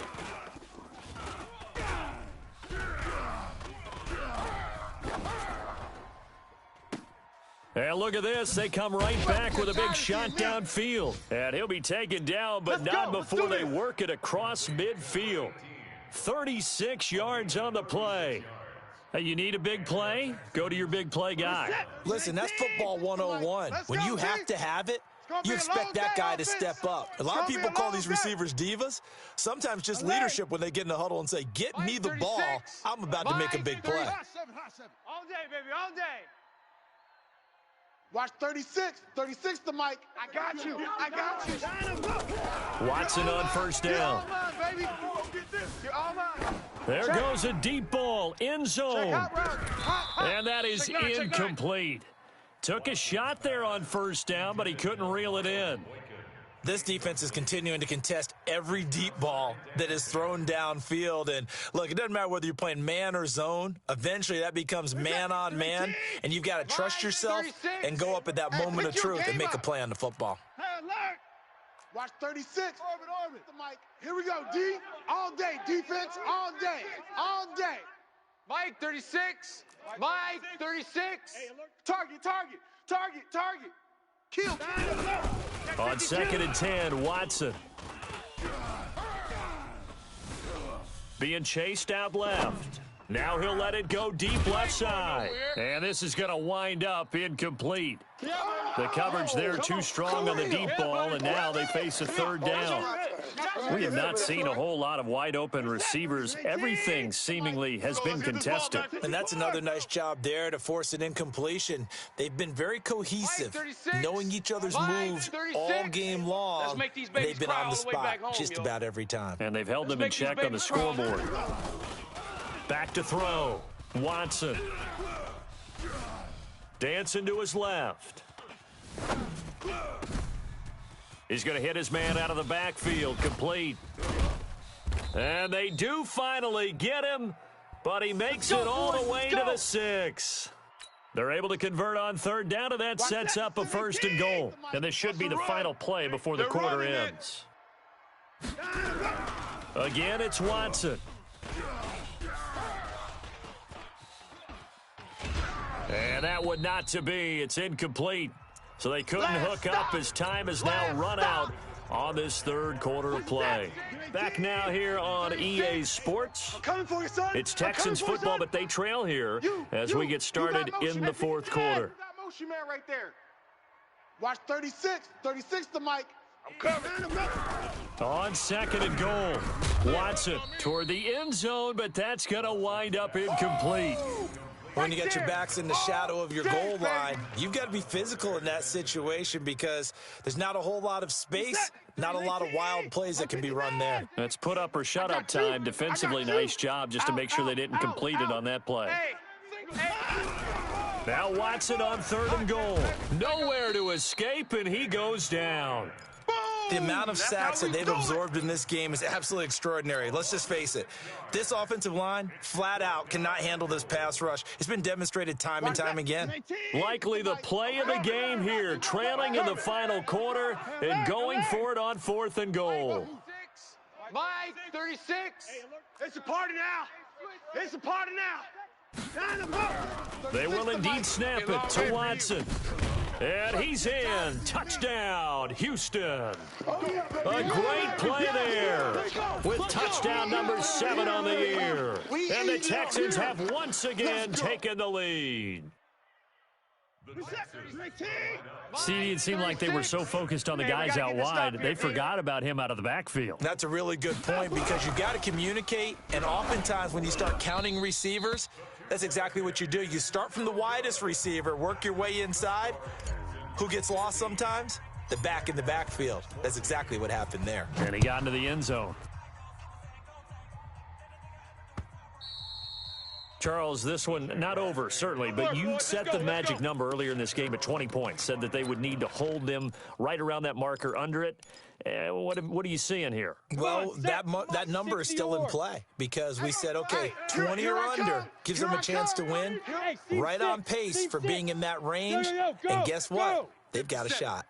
And look at this. They come right back with a big shot downfield. And he'll be taken down, but not before they work it across midfield. 36 yards on the play. Hey, you need a big play? Go to your big play guy. Listen, that's football 101. When you have to have it, you expect that guy to step up. A lot of people call these receivers divas. Sometimes just leadership when they get in the huddle and say, get me the ball. I'm about to make a big play. All day, baby, all day. Watch 36. 36 to Mike. I got you. I got you. Watson on first down. There goes a deep ball, end zone. And that is incomplete. Took a shot there on first down, but he couldn't reel it in. This defense is continuing to contest every deep ball that is thrown downfield. And, look, it doesn't matter whether you're playing man or zone. Eventually, that becomes man on man, and you've got to trust yourself and go up at that moment of truth and make a play on the football. Hey, alert. Watch 36. Orbit. Mike. Here we go, D. All day. Defense all day. All day. Mike, 36. Mike, 36. Target. Kill. On 2nd and 10, Watson. Being chased out left. Now he'll let it go deep left side. And this is going to wind up incomplete. The coverage there too strong on the deep ball, and now they face a third down. We have not seen a whole lot of wide-open receivers. Everything seemingly has been contested. And that's another nice job there to force an incompletion. They've been very cohesive, knowing each other's moves all game long. They've been on the spot just about every time. And they've held them in check on the scoreboard. Back to throw. Watson. Dancing to his left. He's going to hit his man out of the backfield. Complete. And they do finally get him, but he makes it all the way to the 6. They're able to convert on third down, and that sets up a 1st and goal. And this should be the final play before the quarter ends. Again, it's Watson. And that would not to be. It's incomplete. So they couldn't hook up as time has now run out on this third quarter of play. Back now here on EA Sports. It's Texans football, but they trail here as we get started in the fourth quarter. Motion man right there. Watch 36. 36 to Mike. I'm coming. On 2nd and goal. Watson toward the end zone, but that's going to wind up incomplete. When you get your backs in the shadow of your goal line, you've got to be physical in that situation because there's not a whole lot of space, not a lot of wild plays that can be run there. That's put up or shut up time. Defensively, nice job just to make sure they didn't complete it on that play. Now Watson on 3rd and goal. Nowhere to escape, and he goes down. The amount of sacks that they've absorbed in this game is absolutely extraordinary. Let's just face it. This offensive line, flat out, cannot handle this pass rush. It's been demonstrated time and time again. Likely the play of the game here, trailing in the final quarter and going for it on 4th and goal. Mike, 36. It's a party now. It's a party now. They will indeed snap it to Watson. And he's in. Touchdown, Houston. A great play there with touchdown number 7 on the year. And the Texans have once again taken the lead. See, it seemed like they were so focused on the guys out wide, they forgot about him out of the backfield. That's a really good point because you got to communicate, and oftentimes when you start counting receivers, that's exactly what you do. You start from the widest receiver, work your way inside. Who gets lost sometimes? The back in the backfield. That's exactly what happened there. And he got into the end zone. Charles, this one not over, certainly, but you set the magic number earlier in this game at 20 points, said that they would need to hold them right around that marker under it. What are you seeing here? Well, that number is still in play because we said, okay, 20 or under gives them a chance to win. Right on pace for being in that range. And guess what? They've got a shot.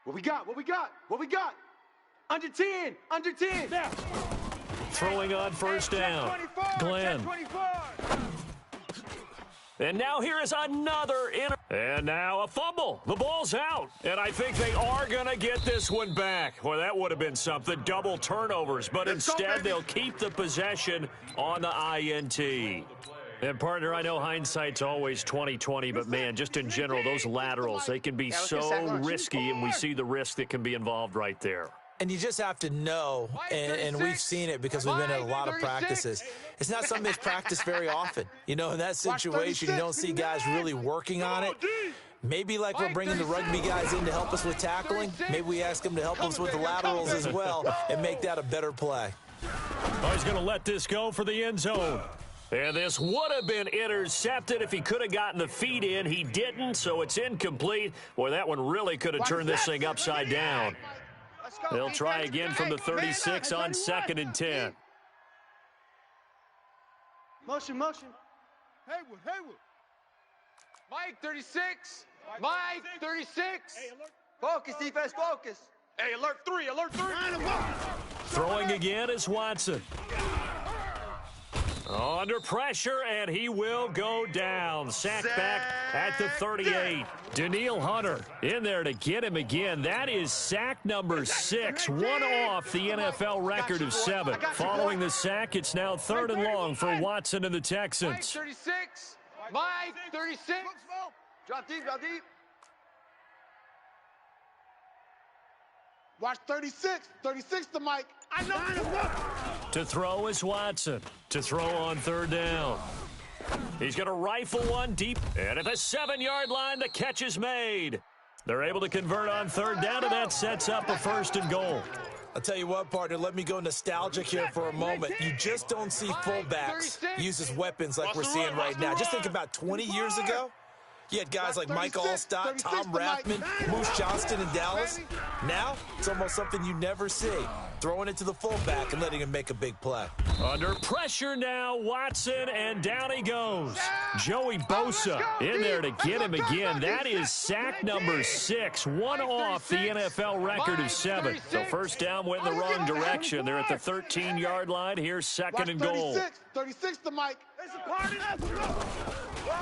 What we got? What we got? What we got? Under 10. Under 10. Throwing on first down. Glenn. And now here is another and now a fumble. The ball's out. And I think they are going to get this one back. Well, that would have been something. Double turnovers. But instead, they'll keep the possession on the INT. And, partner, I know hindsight's always 20/20, but, man, just in general, those laterals, they can be so risky, and we see the risk that can be be right there. And you just have to know, and we've seen it because we've been at a lot of practices. It's not something that's practiced very often. You know, in that situation, you don't see guys really working on it. Maybe like we're bringing the rugby guys in to help us with tackling, maybe we ask them to help us with the laterals as well and make that a better play. Oh, he's going to let this go for the end zone. And this would have been intercepted if he could have gotten the feet in. He didn't, so it's incomplete. Boy, that one really could have turned this thing upside down. They'll try again from the 36 on 2nd and 10. Motion. Haywood. Mike, 36. Mike, 36. Focus, defense, focus. Hey, alert 3. Throwing again is Watson. Under pressure, and he will go down. Sacked back at the 38. Daniil Hunter in there to get him again. That is sack number 6, one off the NFL record of 7. Following the sack, it's now 3rd and long for Watson and the Texans. Mike, 36. Mike, 36. Drop deep. Watch 36. 36 to Mike. I know. To throw is Watson. To throw on 3rd down. He's going to rifle one deep. And at the 7-yard line, the catch is made. They're able to convert on 3rd down, and that sets up a 1st and goal. I'll tell you what, partner, let me go nostalgic here for a moment. You just don't see fullbacks use as weapons like we're seeing right now. Just think about 20 years ago. You had guys like Mike Allstott, Tom Rathman, Moose Johnston in Dallas. Now, it's almost something you never see. Throwing it to the fullback and letting him make a big play. Under pressure now, Watson, and down he goes. Joey Bosa in there to get him again. That is sack number 6, one off the NFL record of 7. So first down went in the wrong direction. They're at the 13-yard line. Here's 2nd and goal. 36 to Mike.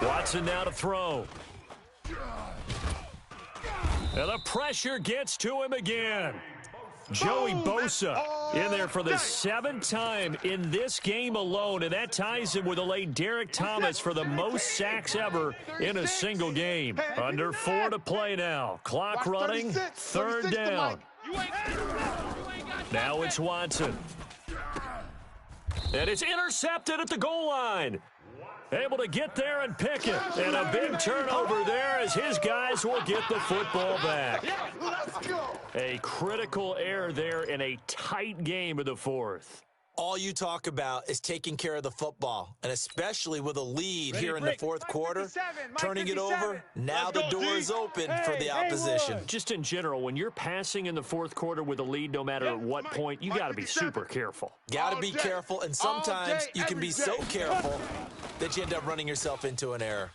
Watson now to throw. And the pressure gets to him again. Joey Bosa in there for the 7th time in this game alone, and that ties him with the late Derek Thomas for the most sacks ever in a single game. Under 4 to play now. Clock running, 3rd down. Now it's Watson. And it's intercepted at the goal line. Able to get there and pick it. And a big turnover there as his guys will get the football back. A critical error there in a tight game of the 4th. All you talk about is taking care of the football, and especially with a lead here in the fourth quarter, turning it over, now the door is open for the opposition. Just in general, when you're passing in the fourth quarter with a lead, no matter at what point, you got to be super careful. Got to be careful, and sometimes you can be so careful that you end up running yourself into an error.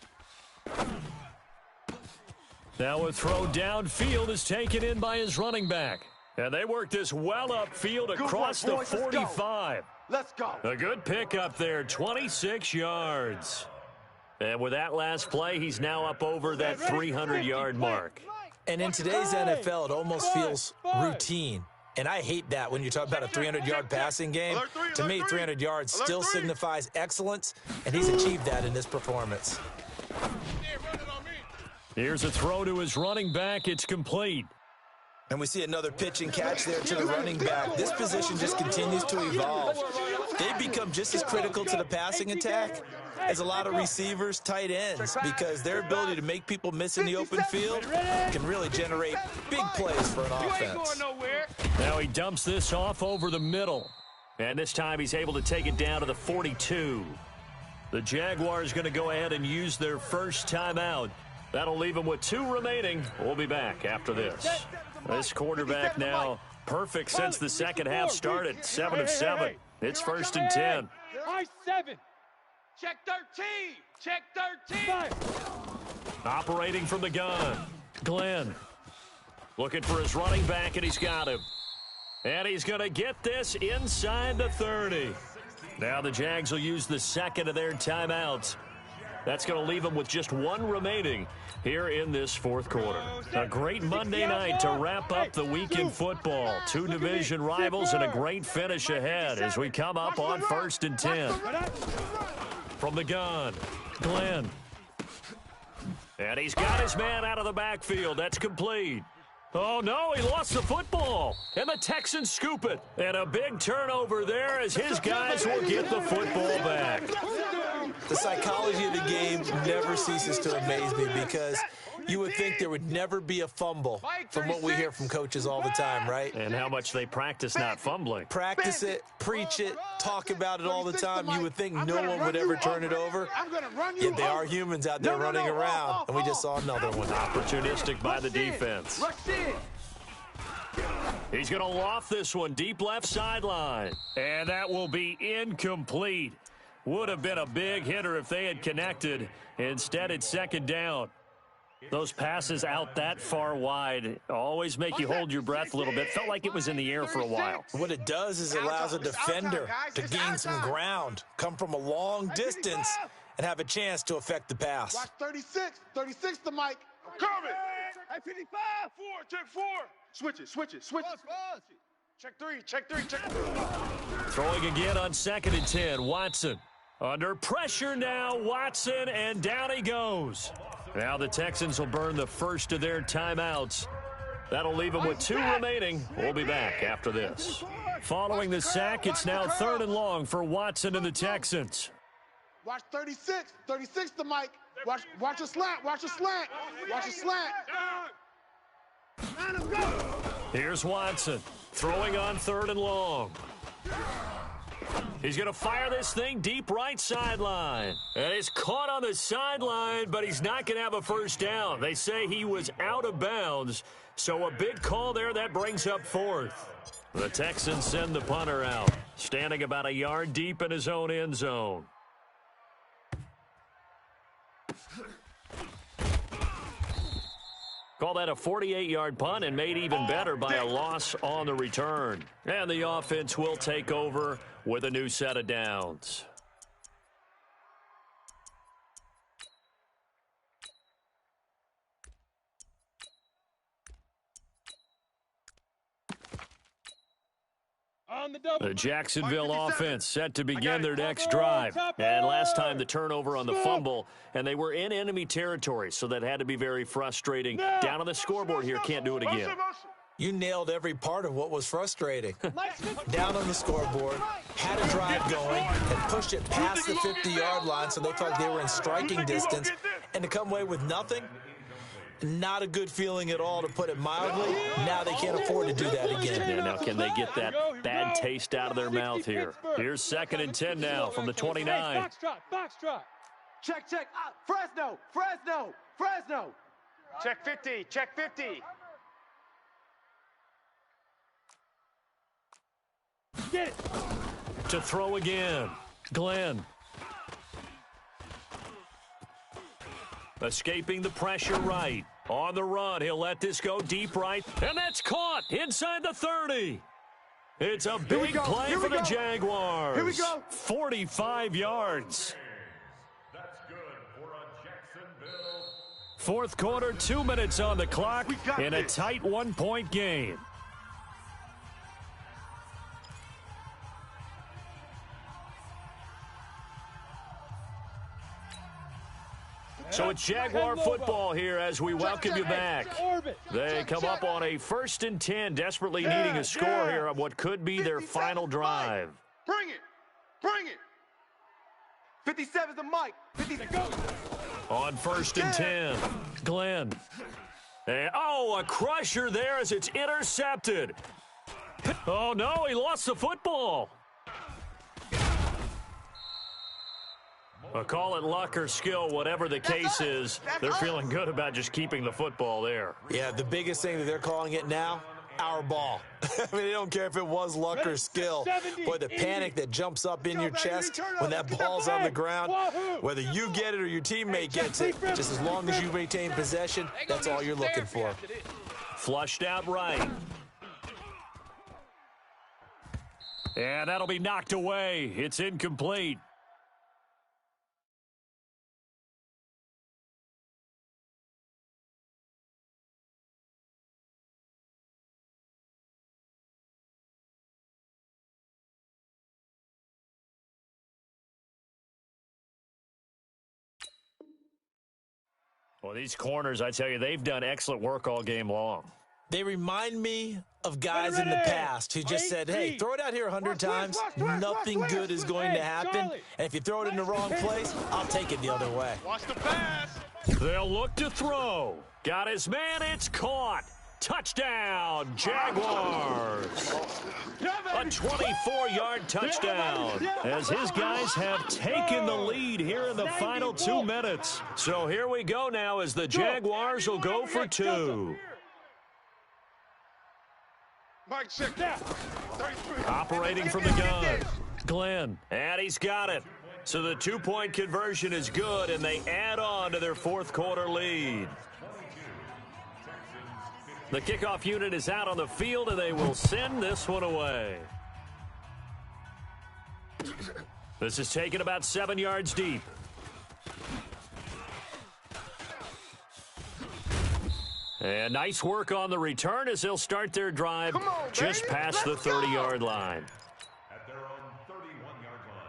Now a throw downfield is taken in by his running back. And they work this well upfield across the 45. Let's go. A good pickup there, 26 yards. And with that last play, he's now up over that 300-yard mark. And in today's NFL, it almost feels routine. And I hate that when you talk about a 300-yard passing game. To me, 300 yards still signifies excellence, and he's achieved that in this performance. Here's a throw to his running back. It's complete. And we see another pitch and catch there to the running back. This position just continues to evolve. They become just as critical to the passing attack as a lot of receivers, tight ends, because their ability to make people miss in the open field can really generate big plays for an offense. Now he dumps this off over the middle. And this time he's able to take it down to the 42. The Jaguars going to go ahead and use their first timeout. That'll leave them with 2 remaining. We'll be back after this. This quarterback now perfect since the second half started. 7 of 7. It's 1st and 10. High 7. Check 13. Check 13. Operating from the gun. Glenn looking for his running back, and he's got him. And he's going to get this inside the 30. Now the Jags will use the second of their timeouts. That's going to leave them with just 1 remaining here in this fourth quarter. A great Monday night to wrap up the week in football. 2 division rivals and a great finish ahead as we come up on 1st and 10. From the gun, Glenn. And he's got his man out of the backfield. That's complete. Oh, no, he lost the football. And the Texans scoop it. And a big turnover there as his guys will get the football back. The psychology of the game never ceases to amaze me because you would think there would never be a fumble from what we hear from coaches all the time, right? And how much they practice not fumbling. Practice it, preach it, talk about it all the time. You would think no one would ever turn it over. Yet they are humans out there running around, and we just saw another one. Opportunistic by the defense. He's going to loft this one deep left sideline. And that will be incomplete. Would have been a big hitter if they had connected. Instead, it's 2nd down. Those passes out that far wide always make you hold your breath a little bit. Felt like it was in the air for a while. What it does is it allows a defender to gain some ground, come from a long distance, and have a chance to affect the pass. Watch 36. 36 the mic. I'm coming. Hey, 55. 4. Check 4. Switch it. Switch it. Switch it. Check 3. Check 3. Check 3. Throwing again on 2nd and 10. Watson. Under pressure now, Watson, and down he goes. Now the Texans will burn the first of their timeouts. That'll leave them with 2 remaining. We'll be back after this. Following the sack, it's now 3rd and long for Watson and the Texans. Watch 36. 36 the mic. Watch a slant. Watch a slant. Watch a slant. Here's Watson throwing on 3rd and long. He's going to fire this thing deep right sideline. And he's caught on the sideline, but he's not going to have a first down. They say he was out of bounds, so a big call there that brings up 4th. The Texans send the punter out, standing about a yard deep in his own end zone. Call that a 48-yard punt and made even better by a loss on the return. And the offense will take over with a new set of downs. The Jacksonville offense set to begin their next drive. And last time the turnover on the fumble, and they were in enemy territory, so that had to be very frustrating. Down on the scoreboard here, can't do it again. You nailed every part of what was frustrating. Down on the scoreboard, had a drive going, and pushed it past the 50-yard line so they felt they were in striking distance, and to come away with nothing, Not a good feeling at all, to put it mildly. Now they can't afford to do that again. Yeah, now can they get that bad taste out of their mouth here? Here's 2nd and 10 now from the 29. Box trot. Check. Fresno. Check 50. Get it. To throw again. Glenn. Escaping the pressure right. On the run, he'll let this go deep right. And that's caught inside the 30. It's a big play for the Jaguars. Here we go. 45 yards. That's good for a Jacksonville. Fourth quarter, 2 minutes on the clock in a this. tight 1-point game. So it's Jaguar football here as we welcome you back. They come up on a 1st and 10, desperately needing a score here on what could be their final drive. Bring it. 57's the mic. 57. On 1st and 10, Glenn. And, a crusher there as it's intercepted. Oh, no, he lost the football. Call it luck or skill, whatever the case is. They're feeling good about just keeping the football there. Yeah, the biggest thing that they're calling it now, our ball. I mean, they don't care if it was luck or skill. Boy, the panic that jumps up in your chest when that ball's on the ground, whether you get it or your teammate gets it, just as long as you retain possession, that's all you're looking for. Flushed out right. And that'll be knocked away. It's incomplete. Well, these corners, I tell you, they've done excellent work all game long. They remind me of guys in the past who just said, hey, throw it out here 100 times. Nothing good is going to happen. And if you throw it in the wrong place, I'll take it the other way. Watch the pass. They'll look to throw. Got his man. It's caught. Touchdown, Jaguars. A 24-yard touchdown as his guys have taken the lead here in the final 2 minutes. So here we go now as the Jaguars will go for 2. Mike, check that. Operating from the gun. Glenn, and he's got it. So the 2-point conversion is good, and they add on to their fourth quarter lead. The kickoff unit is out on the field, and they will send this one away. This is taken about 7 yards deep. And nice work on the return as they'll start their drive just past the 30-yard line. At their own 31-yard line.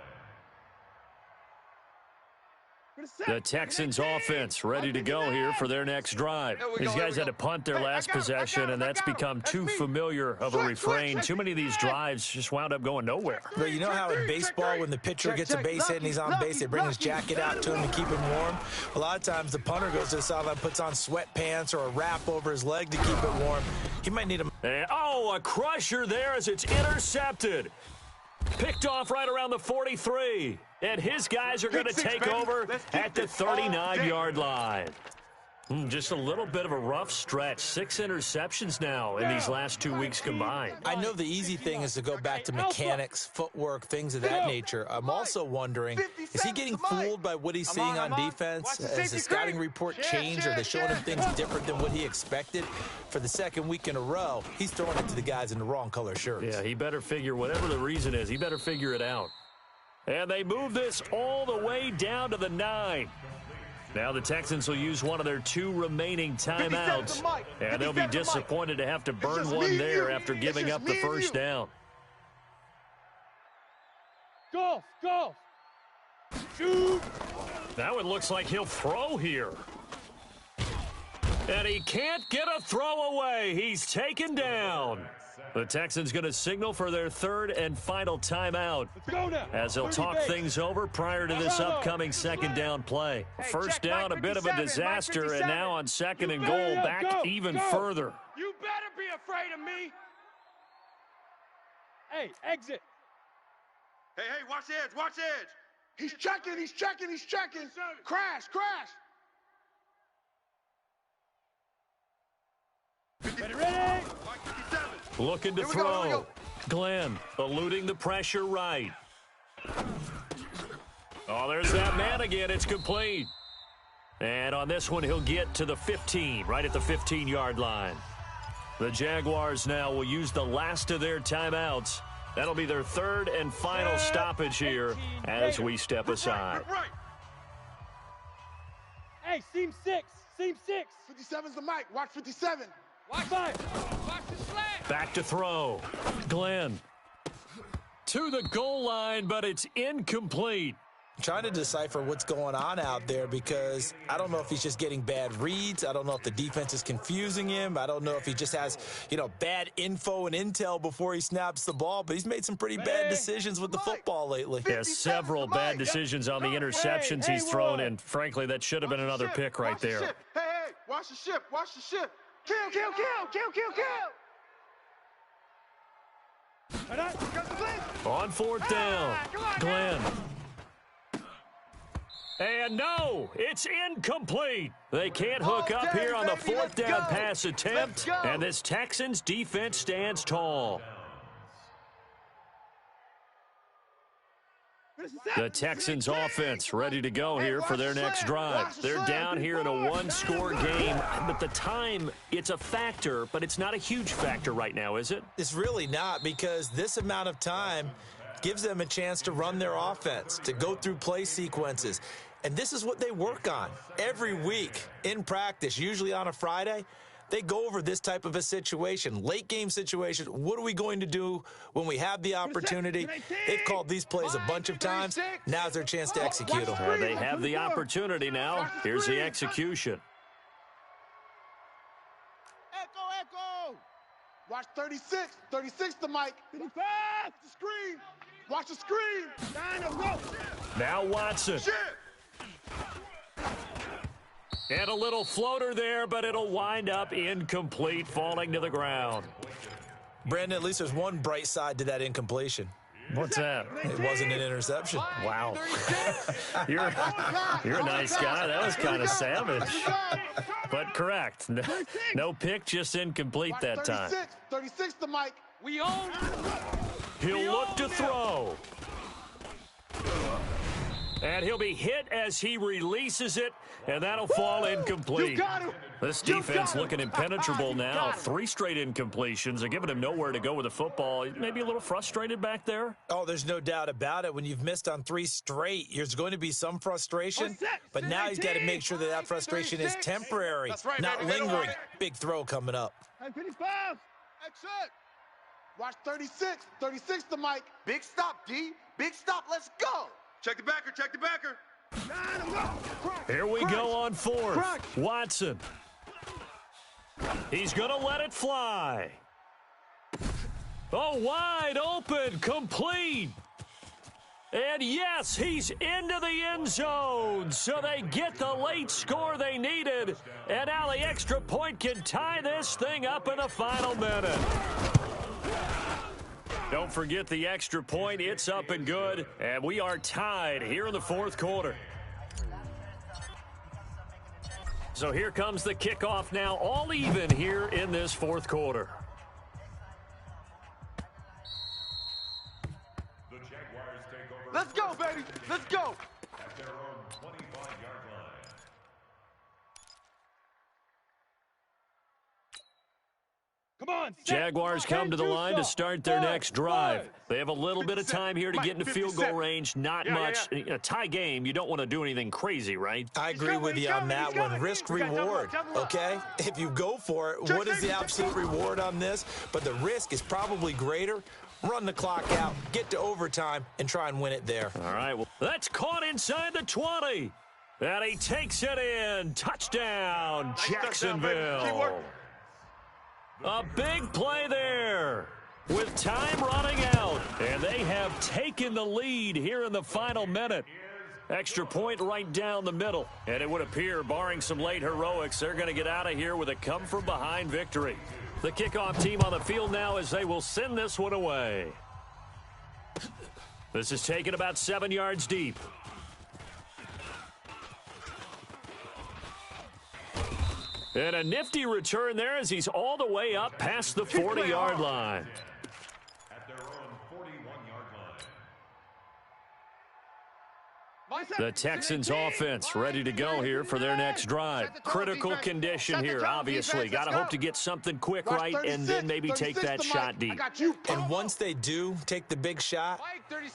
The Texans offense ready to go here for their next drive. These guys had to punt their last possession, and that's become too familiar of a refrain. Too many of these drives just wound up going nowhere. But you know how in baseball, when the pitcher gets a base hit and he's on base, they bring his jacket out to him to keep him warm? A lot of times the punter goes to the sideline, puts on sweatpants or a wrap over his leg to keep it warm. He might need a... a crusher there as it's intercepted. Picked off right around the 43. And his guys are going to take over at the 39-yard line. Just a little bit of a rough stretch. 6 interceptions now in these last 2 weeks combined. I know the easy thing is to go back to mechanics, footwork, things of that nature. I'm also wondering, is he getting fooled by what he's seeing on defense? Has the scouting report changed? Are they showing him things different than what he expected? For the second week in a row, he's throwing it to the guys in the wrong color shirts. Yeah, he better figure, whatever the reason is, he better figure it out. And they move this all the way down to the 9. Now the Texans will use one of their 2 remaining timeouts. And they'll be disappointed to have to burn one there after giving up the first down. Golf. Shoot. Now it looks like he'll throw here. And he can't get a throw away. He's taken down. The Texans going to signal for their third and final timeout as they'll talk things over prior to this upcoming second down play. First down, a bit of a disaster, and now on second and goal, back even further. You better be afraid of me. Hey, exit. Hey, watch the edge, watch the edge. He's checking. Crash. Ready? Looking to throw. Glenn eluding the pressure right. Oh, there's that man again. It's complete. And on this one, he'll get to the 15, right at the 15-yard line. The Jaguars now will use the last of their timeouts. That'll be their third and final stoppage here as we step aside. Hey, seam 6. 57's the mic. Watch 57. Watch 5. Watch the slant. Back to throw. Glenn to the goal line, but it's incomplete. Trying to decipher what's going on out there because I don't know if he's just getting bad reads. I don't know if the defense is confusing him. I don't know if he just has, bad info and intel before he snaps the ball, but he's made some pretty bad decisions with the football lately. Yeah, several bad decisions on the interceptions he's thrown, and frankly, that should have been another pick right there. Hey, watch the ship. Kill. On fourth down, Glenn. And no, it's incomplete. They can't hook up here on the fourth down pass attempt, and this Texans defense stands tall. The Texans offense ready to go here for their next drive. They're down here in a one-score game, but the time, it's a factor, but it's not a huge factor right now, is it? It's really not, because this amount of time gives them a chance to run their offense, to go through play sequences. And this is what they work on every week in practice, usually on a Friday. They go over this type of a situation, late game situation. What are we going to do when we have the opportunity? They've called these plays a bunch of times. Now's their chance to execute them. They have the opportunity now. Here's the execution. Echo. Watch 36. 36 the mic. 55. The screen. Watch the screen. Now Watson. And a little floater there, but it'll wind up incomplete, falling to the ground. Brandon, at least there's one bright side to that incompletion. What's that? It wasn't an interception. Wow. You're a nice guy. That was kind of savage. But correct. No pick, just incomplete that time. 36 the mic. We own. He'll look to throw. And he'll be hit as he releases it, and that'll fall incomplete. This defense looking impenetrable now. 3 straight incompletions. They're giving him nowhere to go with the football. Maybe a little frustrated back there? Oh, there's no doubt about it. When you've missed on 3 straight, there's going to be some frustration. But now he's got to make sure that that frustration is temporary, not lingering. Big throw coming up. 55. Exit. Watch 36. 36 the mic. Big stop, D. Big stop. Let's go. Check the backer. Here we go on fourth. Watson. He's going to let it fly. Oh, wide open, complete. And yes, he's into the end zone. So they get the late score they needed. And now the extra point can tie this thing up in the final minute. Don't forget the extra point. It's up and good. And we are tied here in the fourth quarter. So here comes the kickoff now, all even here in this fourth quarter. The Jaguars take over. Let's go, baby. Let's go. At their own 25-yard line. Come on. Jaguars come to the line to start their next drive. They have a little bit of time here to get into field goal range. Not much. In a tie game, you don't want to do anything crazy, right? I agree with you on that one. Risk-reward, okay? If you go for it, what is the absolute reward on this? But the risk is probably greater. Run the clock out, get to overtime, and try and win it there. All right, well, that's caught inside the 20. And he takes it in. Touchdown, Jacksonville. A big play there with time running out. And they have taken the lead here in the final minute. Extra point right down the middle. And it would appear, barring some late heroics, they're going to get out of here with a come-from-behind victory. The kickoff team on the field now as they will send this one away. This is taken about 7 yards deep. And a nifty return there as he's all the way up past the 40-yard line. The Texans offense ready to go here for their next drive. Critical condition here, obviously. Got to hope to get something quick right and then maybe take that shot deep. And once they do take the big shot,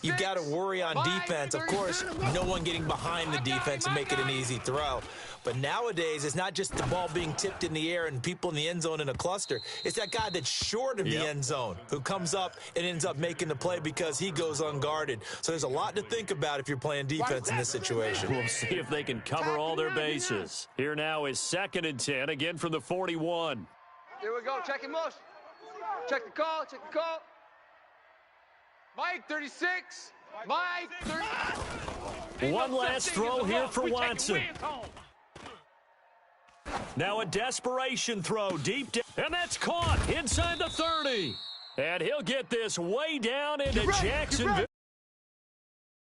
you got to worry on defense. Of course, no one getting behind the defense and make it an easy throw. But nowadays, it's not just the ball being tipped in the air and people in the end zone in a cluster. It's that guy that's short of the end zone who comes up and ends up making the play because he goes unguarded. So there's a lot to think about if you're playing defense in this situation. We'll see if they can cover all their bases. Here now is 2nd and 10, again from the 41. Here we go. Check and motion. Check the call. Check the call. Mike, 36. Mike, 36. One last throw here for Watson. Now a desperation throw deep down, and that's caught inside the 30. And he'll get this way down into Jacksonville.